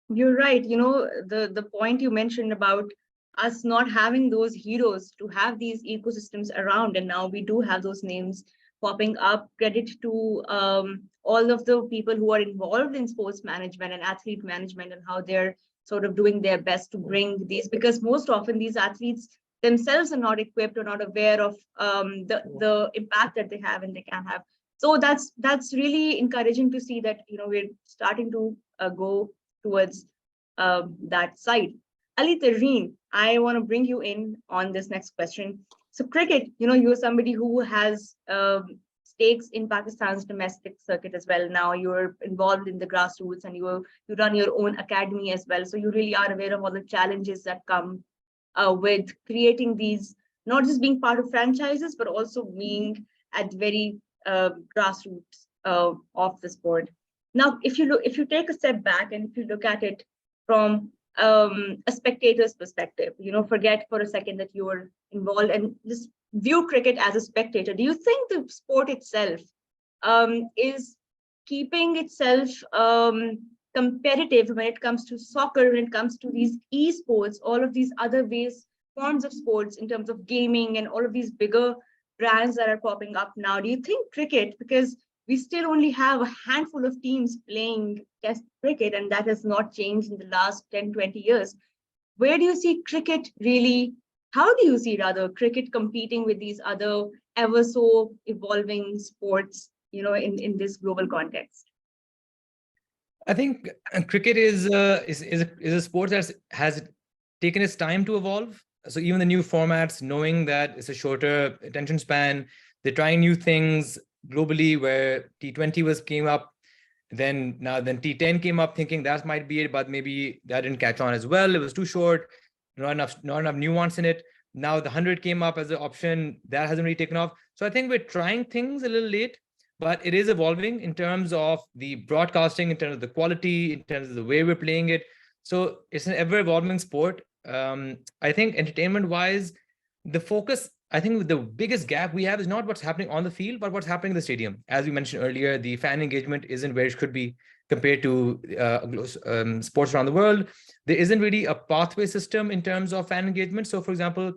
You're right. The point you mentioned about us not having those heroes to have these ecosystems around, and now we do have those names popping up. Credit to all of the people who are involved in sports management and athlete management, and how they're sort of doing their best to bring these, because most often these athletes themselves are not equipped or not aware of the impact that they have and they can have. So that's really encouraging to see that, you know, we're starting to go towards that side. Aletheia, I want to bring you in on this next question. So cricket, you know, you're somebody who has stakes in Pakistan's domestic circuit as well. Now you're involved in the grassroots and you run your own academy as well. So you really are aware of all the challenges that come with creating these, not just being part of franchises, but also being at very grassroots of the sport. Now, if you take a step back and if you look at it from a spectator's perspective, you know, forget for a second that you were involved and just view cricket as a spectator. Do you think the sport itself is keeping itself competitive when it comes to soccer, when it comes to these esports, all of these other forms of sports in terms of gaming and all of these bigger brands that are popping up now? Do you think cricket, because we still only have a handful of teams playing test cricket, and that has not changed in the last 10, 20 years. Where do you see cricket really, how do you see rather cricket competing with these other ever so evolving sports, you know, in this global context? I think cricket is a sport that has taken its time to evolve. So even the new formats, knowing that it's a shorter attention span, they're trying new things globally, where T20 came up, then T10 came up, thinking that might be it, but maybe that didn't catch on as well. It was too short, not enough nuance in it. Now the 100 came up as an option, that hasn't really taken off. So I think we're trying things a little late, but it is evolving in terms of the broadcasting, in terms of the quality, in terms of the way we're playing it. So it's an ever evolving sport. I think entertainment wise, the focus, I think the biggest gap we have is not what's happening on the field, but what's happening in the stadium. As we mentioned earlier, the fan engagement isn't where it should be compared to sports around the world. There isn't really a pathway system in terms of fan engagement. So for example,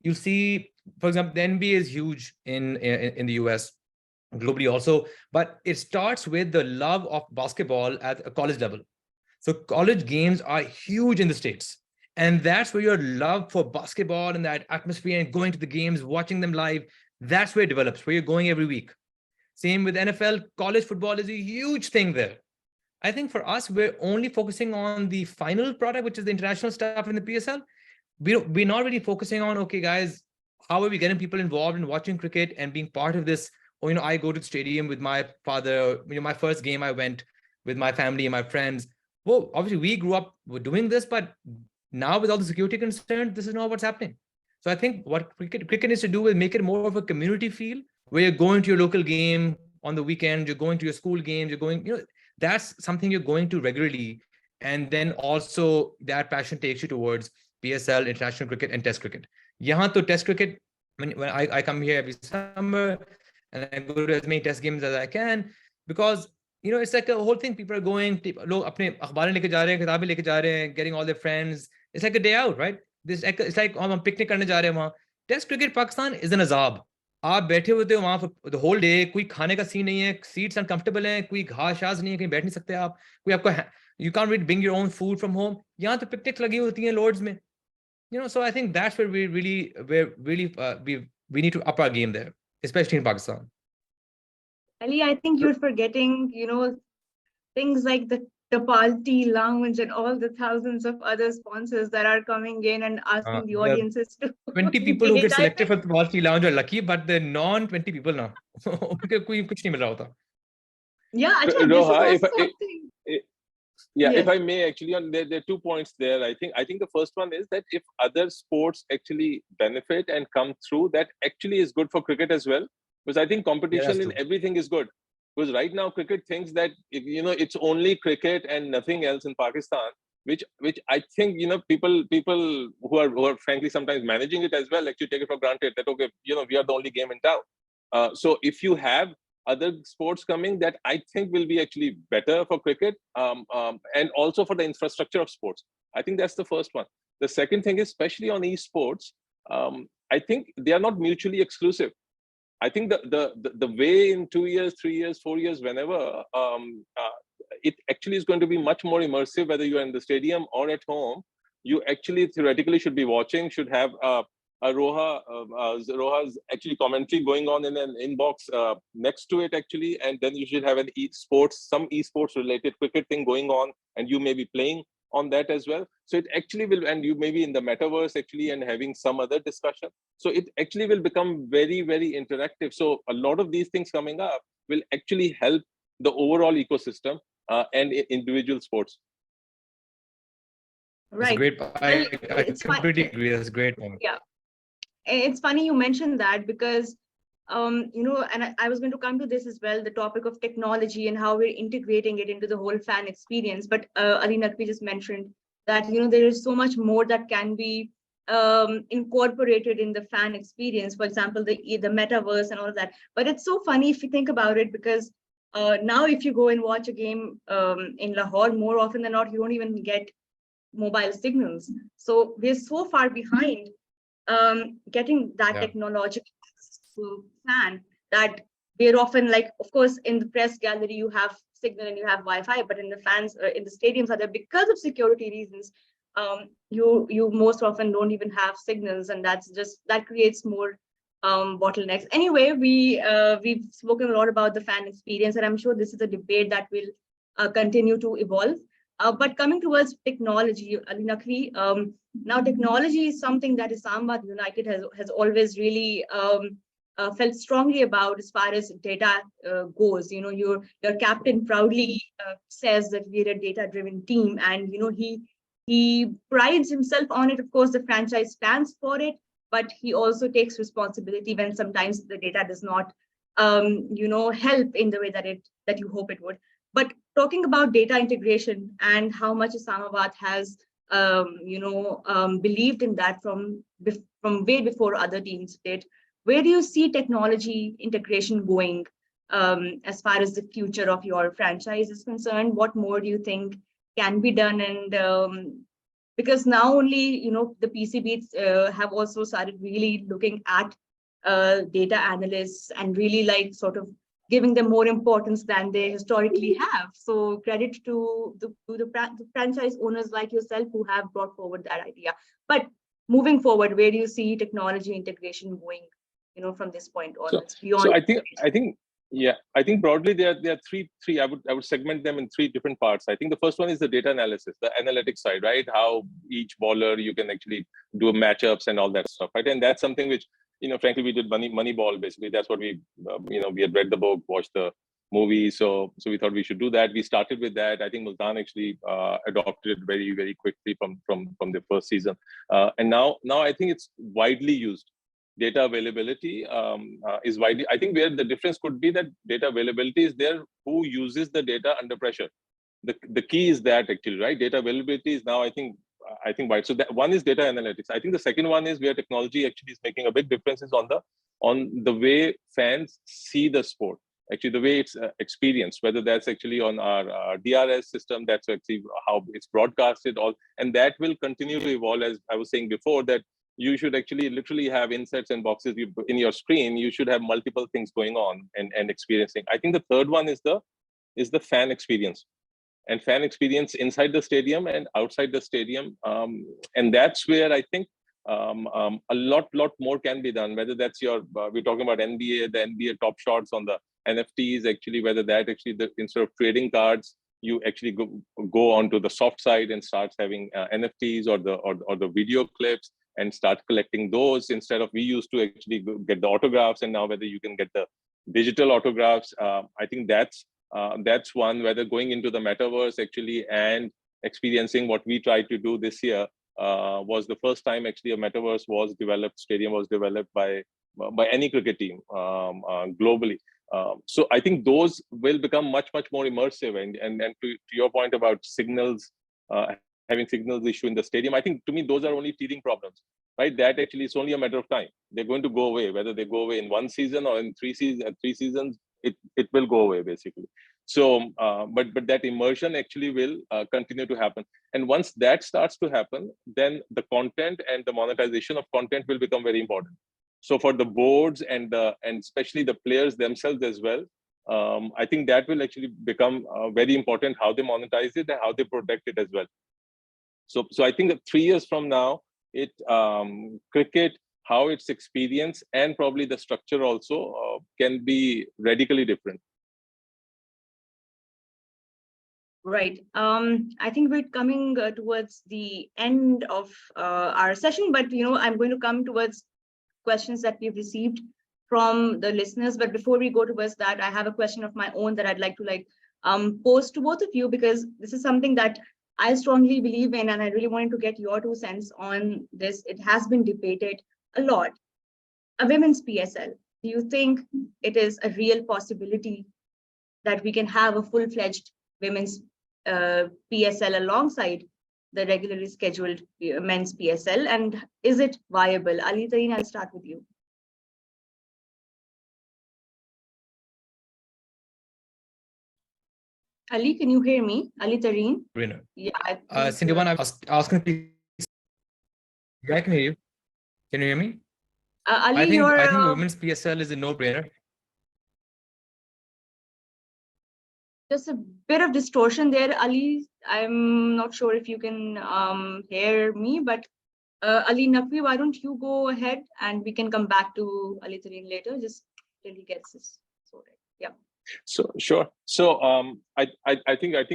you'll see, for example, the NBA is huge in the US, globally also, but it starts with the love of basketball at a college level. So college games are huge in the States. And that's where your love for basketball and that atmosphere and going to the games, watching them live, that's where it develops, where you're going every week. Same with NFL, college football is a huge thing there. I think for us, we're only focusing on the final product, which is the international stuff in the PSL. We're not really focusing on, okay, guys, how are we getting people involved in watching cricket and being part of this? Or, you know, I go to the stadium with my father, you know, my first game I went with my family and my friends. Well, obviously we grew up doing this, but now with all the security concerns, this is not what's happening. So I think what cricket needs to do is make it more of a community feel, where you're going to your local game on the weekend, you're going to your school games, you're going, you know, that's something you're going to regularly. And then also that passion takes you towards PSL, international cricket, and test cricket. Yahan to test cricket, when I come here every summer and I go to as many test games as I can, because you know, it's like a whole thing. People are going, log apne akhbarein leke ja rahe hain, kitabein leke ja rahe hain, getting all their friends. It's like a day out, right? It's like hum picnic karne ja rahe hain wahan. Test cricket Pakistan is an azab. आप बैठे होते हो वहां for the whole day, कोई खाने का scene नहीं है, seats uncomfortable हैं, कोई घास शास नहीं है, कहीं बैठ नहीं सकते आप, कोई आपको, you can't really bring your own food from home. यहाँ तो picnics लगी होती हैं Lords में. You know, so I think that's where we need to up our game there, especially in Pakistan. Ali, I think you're forgetting, you know, things like the Party Lounge and all the thousands of other sponsors that are coming in and asking the audiences to 20 people who get selected for the Party Lounge are lucky, but the non-20 people now. Yeah, Roha, if I may, actually, there are 2 points there. I think the first one is that if other sports actually benefit and come through, that actually is good for cricket as well. Because I think competition in everything is good. Because right now cricket thinks that, you know, it's only cricket and nothing else in Pakistan, which I think, you know, people who are frankly sometimes managing it as well actually take it for granted that, okay, you know, we are the only game in town. So if you have other sports coming, that I think will be actually better for cricket, and also for the infrastructure of sports. I think that's the first one. The second thing is, especially on esports, I think they are not mutually exclusive. I think the way in 2 years, 3 years, 4 years, whenever, it actually is going to be much more immersive, whether you're in the stadium or at home. You actually theoretically should be watching, should have a Roha's actually commentary going on in an inbox next to it actually, and then you should have an some esports related cricket thing going on, and you may be playing on that as well. So it actually will, and you may be in the metaverse actually and having some other discussion. So it actually will become very, very interactive. So a lot of these things coming up will actually help the overall ecosystem and individual sports. That's Right. great. I It's completely agree. That's a great point. Yeah. It's funny you mentioned that because, and I was going to come to this as well, the topic of technology and how we're integrating it into the whole fan experience. But Ali Naqvi just mentioned that, there is so much more that can be incorporated in the fan experience. For example, the metaverse and all of that. But it's so funny if you think about it, because now if you go and watch a game in Lahore, more often than not, you don't even get mobile signals. So we're so far behind getting that technological fan that we're often like, of course, in the press gallery, you have signal and you have Wi-Fi, but in the fans, in the stadiums are there because of security reasons. You most often don't even have signals, and that creates more bottlenecks. Anyway, we've spoken a lot about the fan experience, and I'm sure this is a debate that will continue to evolve. But coming towards technology, Ali Naqvi, now technology is something that Islamabad United has always really felt strongly about as far as data goes. Your captain proudly says that we're a data-driven team, and he prides himself on it. Of course, the franchise stands for it, but he also takes responsibility when sometimes the data does not, help in the way that you hope it would. But talking about data integration and how much Islamabad has, believed in that from way before other teams did, where do you see technology integration going as far as the future of your franchise is concerned? What more do you think can be done? And because now only, the PCBs have also started really looking at data analysts and really like sort of giving them more importance than they historically have. So credit to the franchise owners like yourself who have brought forward that idea. But moving forward, where do you see technology integration going, from this point onwards? So I think broadly there are three. I would segment them in three different parts. I think the first one is the data analysis, the analytics side, right? How each bowler you can actually do matchups and all that stuff, right? And that's something which, frankly, we did Moneyball, basically. That's what we, we had read the book, watched the movie. So we thought we should do that. We started with that. I think Multan actually adopted it very, very quickly from the first season. And now I think it's widely used. Data availability is widely, I think where the difference could be that data availability is there, who uses the data under pressure. The key is that actually, right? Data availability is now, I think wide. So that one is data analytics. I think the second one is where technology actually is making a big difference is on the way fans see the sport. Actually, the way it's experienced, whether that's actually on our DRS system, that's actually how it's broadcasted, and that will continue to evolve. As I was saying before, that you should actually literally have insets and boxes in your screen. You should have multiple things going on and experiencing. I think the third one is the fan experience. And fan experience inside the stadium and outside the stadium. And that's where I think a lot more can be done, whether that's we're talking about NBA, the NBA top shots on the NFTs, actually, whether that actually, instead of trading cards, you actually go onto the soft side and start having NFTs or the video clips and start collecting those, instead of we used to actually get the autographs, and now whether you can get the digital autographs. I think that's one, whether going into the metaverse actually and experiencing what we tried to do this year was the first time actually a metaverse stadium was developed by any cricket team globally. So I think those will become much more immersive, and to your point about signals, having signals issue in the stadium, I think to me those are only teething problems, right? That actually it's only a matter of time. They're going to go away, whether they go away in one season or in three seasons, it will go away basically. But that immersion actually will continue to happen. And once that starts to happen, then the content and the monetization of content will become very important. So for the boards and especially the players themselves as well, I think that will actually become very important, how they monetize it and how they protect it as well. So I think that 3 years from now, cricket, how its experience and probably the structure also can be radically different. Right. I think we're coming towards the end of our session, but I'm going to come towards questions that we've received from the listeners. But before we go towards that, I have a question of my own that I'd like to pose to both of you, because this is something that I strongly believe in, and I really wanted to get your 2 cents on this. It has been debated a lot. A women's PSL. Do you think it is a real possibility that we can have a full-fledged women's PSL alongside the regularly scheduled men's PSL? And is it viable? Aletheia, I'll start with you. Ali, can you hear me? Aletheia? Brainer. Yeah. Cindy, one I was asking, please. Yeah, I can hear you. Can you hear me? Ali, I think your women's PSL is a no-brainer. just a bit of distortion there, Ali. I'm not sure if you can hear me, but Ali, Naqvi, why don't you go ahead and we can come back to Aletheia later, just till he gets this sorted. Yeah. So sure. So I think I'll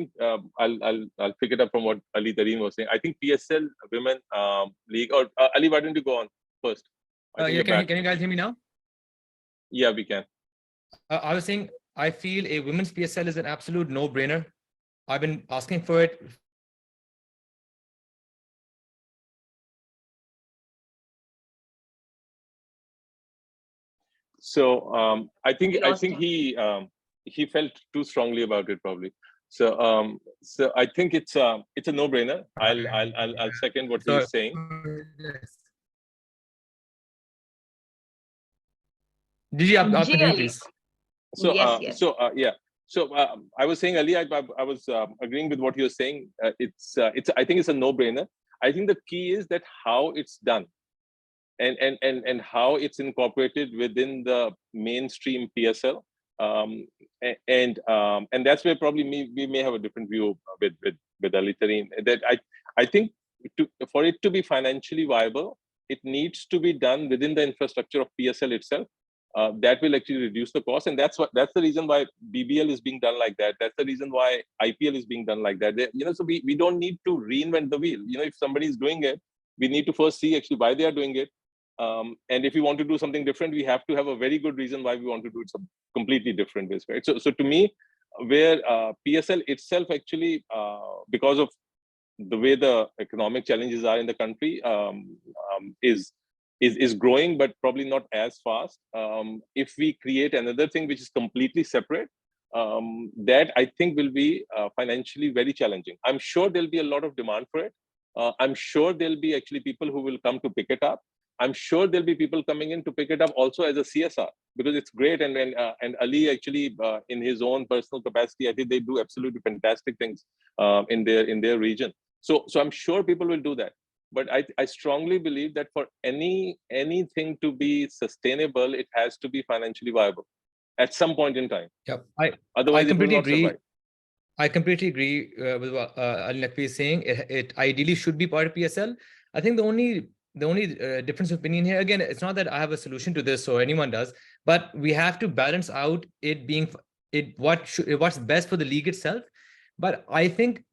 pick it up from what Ali Tareen was saying. I think PSL Women League, or Ali, why don't you go on first? Yeah, can you guys hear me now? Yeah, we can. I was saying, I feel a women's PSL is an absolute no-brainer. I've been asking for it. So I think he felt too strongly about it probably. So I think it's a no-brainer. I'll second what he's saying. Did you continue, please? So yes. So I was saying, Ali, I was agreeing with what you're saying. I think it's a no-brainer. I think the key is that how it's done, and how it's incorporated within the mainstream PSL, and that's where probably we may have a different view with Ali Tareen. That I think for it to be financially viable, it needs to be done within the infrastructure of PSL itself. That will actually reduce the cost, and that's the reason why BBL is being done like that. That's the reason why IPL is being done like that. So we don't need to reinvent the wheel. If somebody is doing it, we need to first see actually why they are doing it, and if we want to do something different, we have to have a very good reason why we want to do it some completely different ways, right? So to me, where PSL itself actually, because of the way the economic challenges are in the country, is growing, but probably not as fast. If we create another thing which is completely separate, that I think will be financially very challenging. I'm sure there'll be a lot of demand for it. I'm sure there'll be actually people who will come to pick it up. I'm sure there'll be people coming in to pick it up also as a CSR, because it's great. And Ali actually, in his own personal capacity, I think they do absolutely fantastic things in their region. So I'm sure people will do that. But I strongly believe that for anything to be sustainable, it has to be financially viable at some point in time. Yep. Otherwise, I completely it will not agree. survive. I completely agree with what Ali Naqvi is saying. It ideally should be part of PSL. I think the only difference of opinion here, again, it's not that I have a solution to this or anyone does, but we have to balance out it being what's best for the league itself. But I think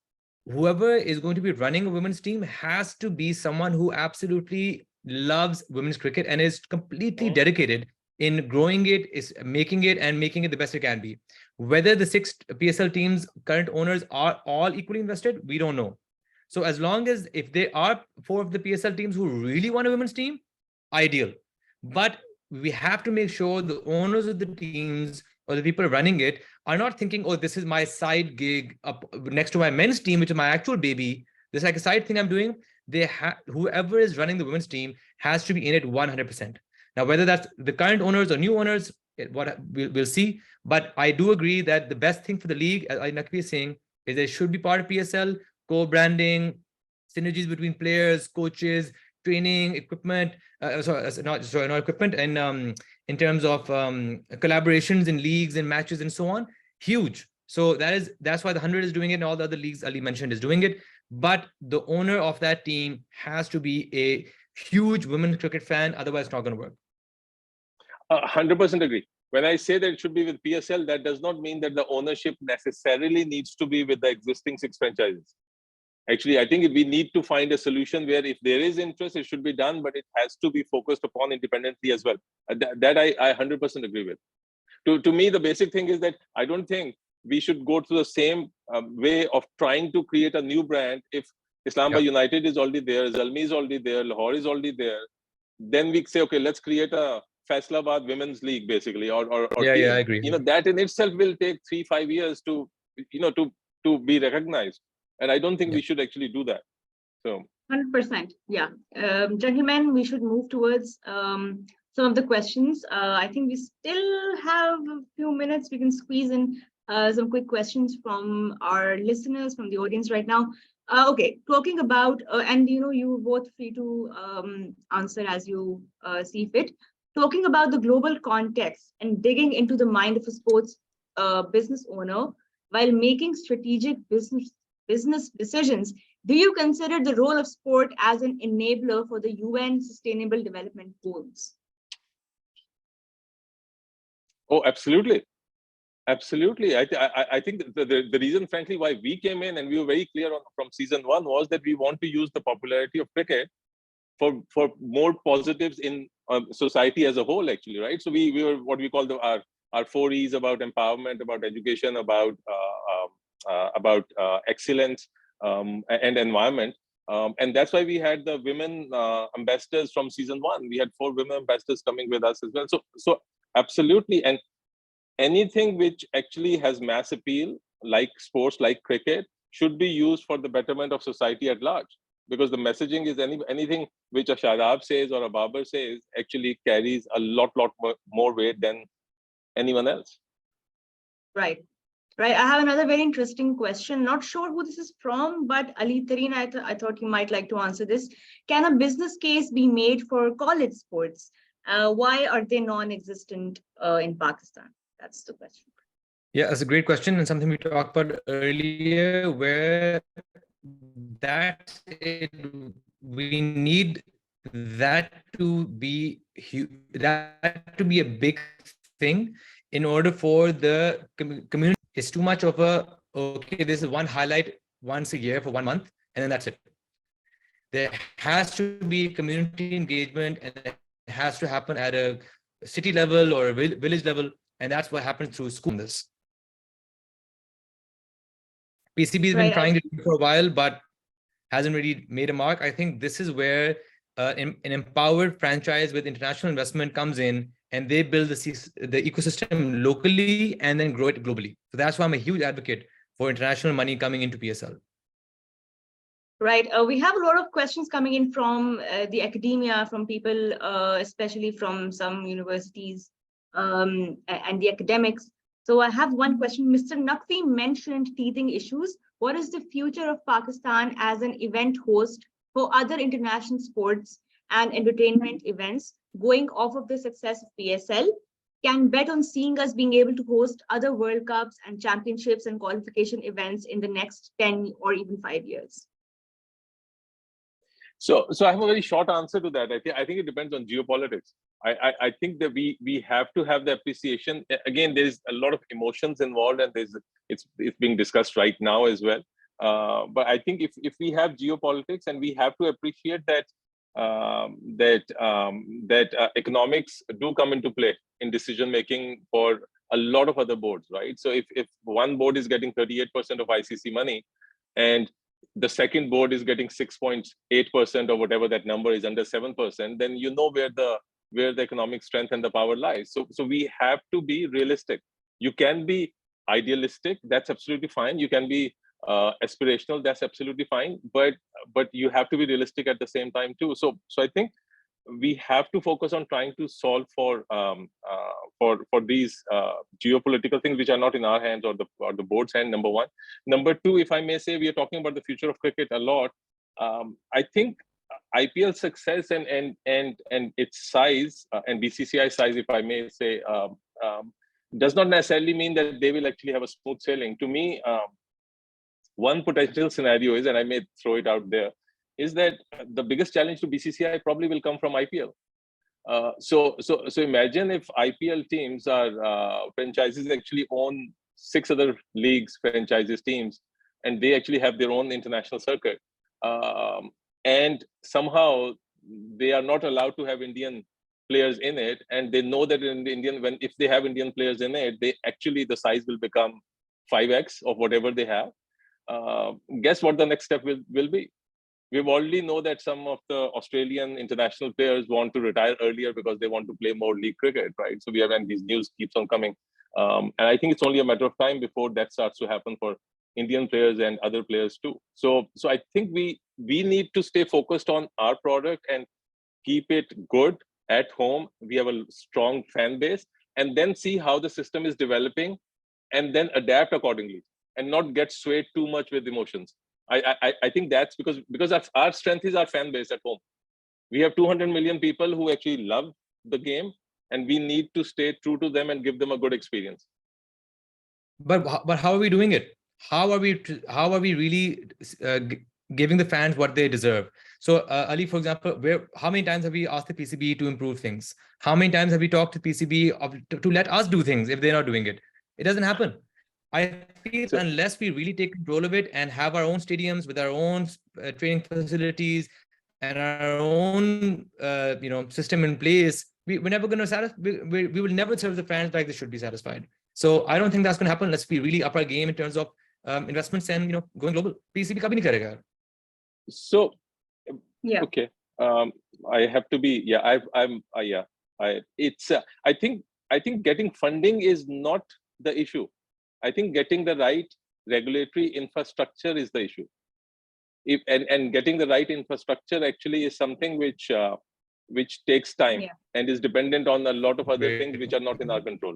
whoever is going to be running a women's team has to be someone who absolutely loves women's cricket and is completely dedicated in growing it, is making it the best it can be. Whether the 6 PSL teams current owners are all equally invested, we don't know. So as long as if there are 4 of the PSL teams who really want a women's team, ideal. But we have to make sure the owners of the teams or the people running it are not thinking, oh, this is my side gig up next to my men's team, which is my actual baby. This is like a side thing I'm doing. Whoever is running the women's team has to be in it 100%. Now, whether that's the current owners or new owners, we'll see. But I do agree that the best thing for the league, as Naqvi is saying, is that it should be part of PSL, co-branding, synergies between players, coaches, training, equipment. Not equipment, and in terms of collaborations in leagues and matches and so on, huge. So that's why the 100 is doing it, and all the other leagues Ali mentioned is doing it. But the owner of that team has to be a huge women's cricket fan, otherwise it's not going to work. 100% agree. When I say that it should be with PSL, that does not mean that the ownership necessarily needs to be with the existing 6 franchises. Actually, I think we need to find a solution where if there is interest, it should be done, but it has to be focused upon independently as well. That I 100% agree with. To me, the basic thing is that I don't think we should go through the same way of trying to create a new brand. If Islamabad United is already there, Zalmi is already there, Lahore is already there, then we say, okay, let's create a Faisalabad Women's League, basically, or yeah, team. I agree. That in itself will take 3-5 years to be recognized, and I don't think we should actually do that. So 100%, yeah. Gentlemen, we should move towards some of the questions. I think we still have a few minutes. We can squeeze in some quick questions from our listeners, from the audience right now. Okay, talking about, and you both free to answer as you see fit. Talking about the global context and digging into the mind of a sports business owner while making strategic business decisions, do you consider the role of sport as an enabler for the UN Sustainable Development Goals? Oh, absolutely. Absolutely. I think the reason, frankly, why we came in and we were very clear from season 1 was that we want to use the popularity of cricket for more positives in society as a whole, actually, right? So we were what we call our 4 E's about empowerment, about education, about excellence and environment. And that's why we had the women ambassadors from season 1. We had 4 women ambassadors coming with us as well. So absolutely. And anything which actually has mass appeal, like sports, like cricket, should be used for the betterment of society at large. Because the messaging is anything which a Shadab says or a Babar says actually carries a lot more weight than anyone else. Right. I have another very interesting question. Not sure who this is from, but Aletheia, I thought you might like to answer this. Can a business case be made for college sports? Why are they non-existent in Pakistan? That's the question. Yeah, that's a great question, and something we talked about earlier, where we need that to be a big thing in order for the community. It's too much of a, okay, this is one highlight once a year for 1 month, and then that's it. There has to be community engagement, and it has to happen at a city level or a village level, and that's what happens through schools. PCB has been trying to do it for a while, but hasn't really made a mark. I think this is where an empowered franchise with international investment comes in, and they build the ecosystem locally and then grow it globally. So that's why I'm a huge advocate for international money coming into PSL. Right. We have a lot of questions coming in from the academia, from people, especially from some universities and the academics. So I have one question. Mr. Naqvi mentioned teething issues. What is the future of Pakistan as an event host for other international sports and entertainment events going off of the success of PSL? Can bet on seeing us being able to host other World Cups and championships and qualification events in the next 10 or even 5 years? So I have a very short answer to that. I think it depends on geopolitics. I think that we have to have the appreciation. Again, there is a lot of emotions involved, and it's being discussed right now as well. But I think if we have geopolitics, and we have to appreciate that economics do come into play in decision making for a lot of other boards, right? So if one board is getting 38% of ICC money, and the second board is getting 6.8% or whatever that number is, under 7%, then you know where the economic strength and the power lies. So we have to be realistic. You can be idealistic, that's absolutely fine. You can be aspirational, that's absolutely fine. But you have to be realistic at the same time too. So I think we have to focus on trying to solve for these geopolitical things which are not in our hands or the board's hand. Number one. Number two, if I may say, we are talking about the future of cricket a lot. I think IPL success and its size and BCCI size, if I may say, does not necessarily mean that they will actually have a smooth sailing. To me, one potential scenario is, and I may throw it out there, is that the biggest challenge to BCCI probably will come from IPL. So imagine if IPL teams are franchises actually own 6 other leagues, franchises teams, and they actually have their own international circuit. And somehow they are not allowed to have Indian players in it, and they know that in the if they have Indian players in it, the size will become 5x of whatever they have. Guess what the next step will be? We already know that some of the Australian international players want to retire earlier because they want to play more league cricket, right? So and these news keeps on coming. And I think it's only a matter of time before that starts to happen for Indian players and other players too. So I think we need to stay focused on our product and keep it good at home. We have a strong fan base, and then see how the system is developing, and then adapt accordingly, and not get swayed too much with emotions. I think that's because our strength is our fan base at home. We have 200 million people who actually love the game, and we need to stay true to them and give them a good experience. But how are we doing it? How are we really giving the fans what they deserve? So Ali, for example, how many times have we asked the PCB to improve things? How many times have we talked to PCB to let us do things if they're not doing it? It doesn't happen. I feel unless we really take control of it and have our own stadiums with our own training facilities and our own system in place, we're never going to satisfy. We will never serve the fans like they should be satisfied. So I don't think that's going to happen unless we really up our game in terms of investments and going global. PCB kabhi nahi karega. So yeah, okay. I have to be I think getting funding is not the issue. I think getting the right regulatory infrastructure is the issue. And getting the right infrastructure actually is something which takes time and is dependent on a lot of other things which are not in our control.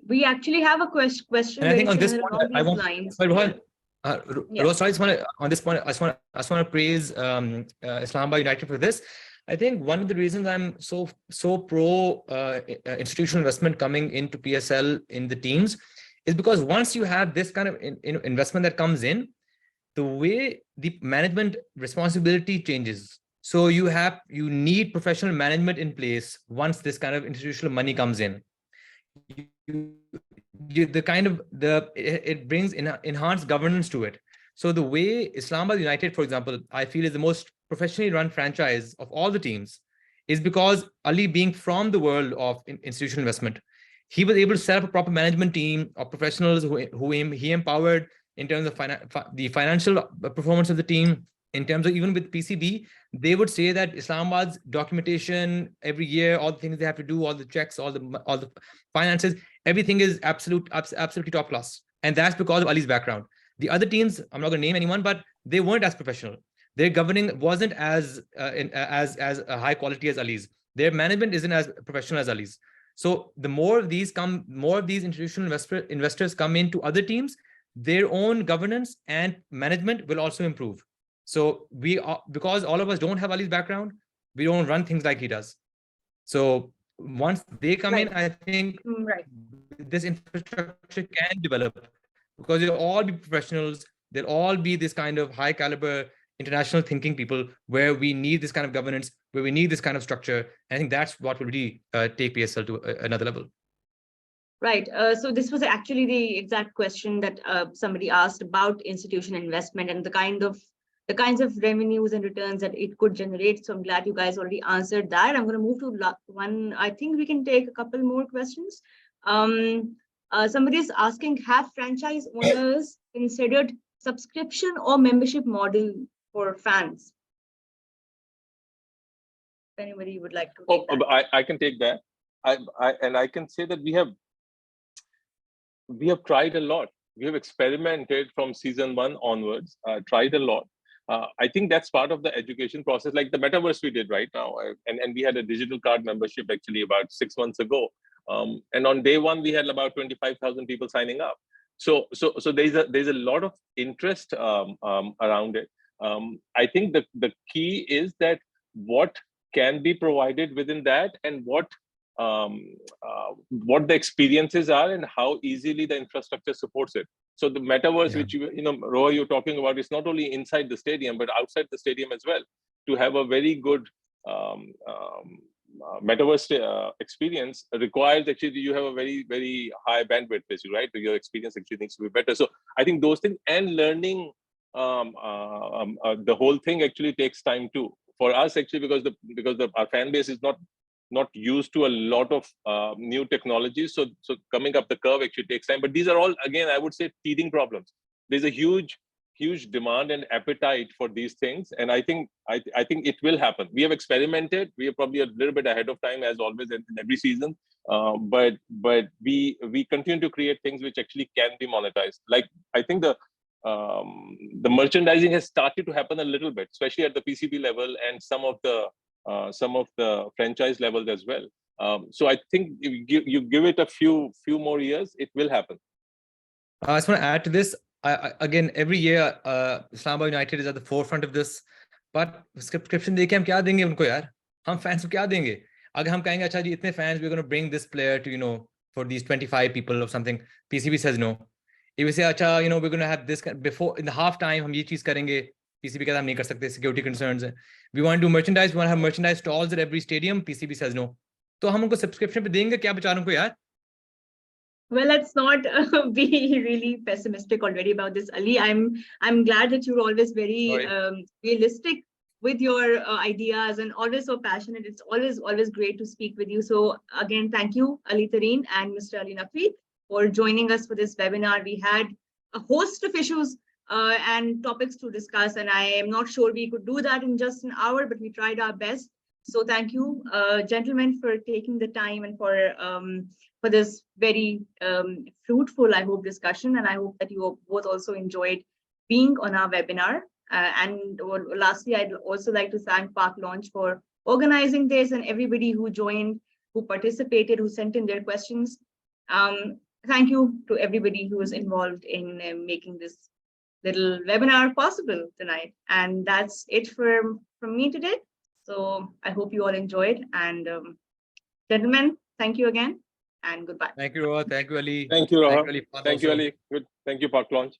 We actually have a question. And I think on this point, I want. On this point, I just want to praise Islamabad United for this. I think one of the reasons I'm so pro institutional investment coming into PSL in the teams is because once you have this kind of investment that comes in, the way the management responsibility changes. So you need professional management in place once this kind of institutional money comes in. It brings enhanced governance to it. So the way Islamabad United, for example, I feel is the most professionally run franchise of all the teams, is because Ali, being from the world of institutional investment, he was able to set up a proper management team of professionals who he empowered in terms of the financial performance of the team. In terms of even with PCB, they would say that Islamabad's documentation every year, all the things they have to do, all the checks, all the finances, everything is absolutely top class. And that's because of Ali's background. The other teams, I'm not going to name anyone, but they weren't as professional. Their governing wasn't as high quality as Ali's. Their management isn't as professional as Ali's. So the more of these institutional investors come into other teams, their own governance and management will also improve. So because all of us don't have Ali's background, we don't run things like he does. So once they come in, I think this infrastructure can develop, because they'll all be professionals. They'll all be this kind of high caliber international thinking people, where we need this kind of governance, where we need this kind of structure. And I think that's what will really take PSL to another level. Right. So this was actually the exact question that somebody asked about institutional investment and the kinds of revenues and returns that it could generate. So I'm glad you guys already answered that. I'm going to move to one. I think we can take a couple more questions. Somebody is asking, have franchise owners considered subscription or membership model for fans? If anybody would like to take that. I can take that. I can say that we have tried a lot. We have experimented from season 1 onwards, tried a lot. I think that's part of the education process, like the metaverse we did right now. And we had a digital card membership actually about 6 months ago. And on day one, we had about 25,000 people signing up. So there's a lot of interest around it. I think the key is that what can be provided within that, and what the experiences are, and how easily the infrastructure supports it. So the metaverse, which Roha, you're talking about, is not only inside the stadium but outside the stadium as well. To have a very good metaverse experience requires actually you have a very high bandwidth, basically, right? Your experience actually needs to be better. So I think those things, and learning the whole thing actually takes time too. For us, actually, because our fan base is not used to a lot of new technologies, so coming up the curve actually takes time. But these are all, again, I would say, teething problems. There's a huge demand and appetite for these things, and I think it will happen. We have experimented. We are probably a little bit ahead of time, as always in every season, but we continue to create things which actually can be monetized. Like, I think the merchandising has started to happen a little bit, especially at the PCB level and some of the franchise levels as well. So I think if you give it a few more years, it will happen. I just want to add to this. Again, every year, Islamabad United is at the forefront of this. But subscription देके हम क्या देंगे उनको यार? हम fans को क्या देंगे? अगर हम कहेंगे अच्छा जी इतने fans, we're going to bring this player to for these 25 people or something. PCB says no. If we say अच्छा we're going to have this before in the half time हम ये चीज करेंगे. PCB कहता हम नहीं कर सकते, security concerns. We want to do merchandise. We want to have merchandise stalls at every stadium. PCB says no. तो हम उनको subscription पे देंगे क्या बेचारों को यार? Well, let's not be really pessimistic already about this, Ali. I'm glad that you're always very realistic with your ideas and always so passionate. It's always great to speak with you. So again, thank you, Ali Tareen and Mr. Ali Naqvi, for joining us for this webinar. We had a host of issues and topics to discuss, and I am not sure we could do that in just an hour, but we tried our best. So thank you, gentlemen, for taking the time and for this very fruitful, I hope, discussion. And I hope that you both also enjoyed being on our webinar. And lastly, I'd also like to thank Park Launch for organizing this, and everybody who joined, who participated, who sent in their questions. Thank you to everybody who was involved in making this little webinar possible tonight. And that's it from me today. So I hope you all enjoyed. And gentlemen, thank you again, and goodbye. Thank you, Roha. Thank you, Ali. Thank you, Roha. Thank you, Ali. Thank you, Ali. Good. Thank you, Park Launch.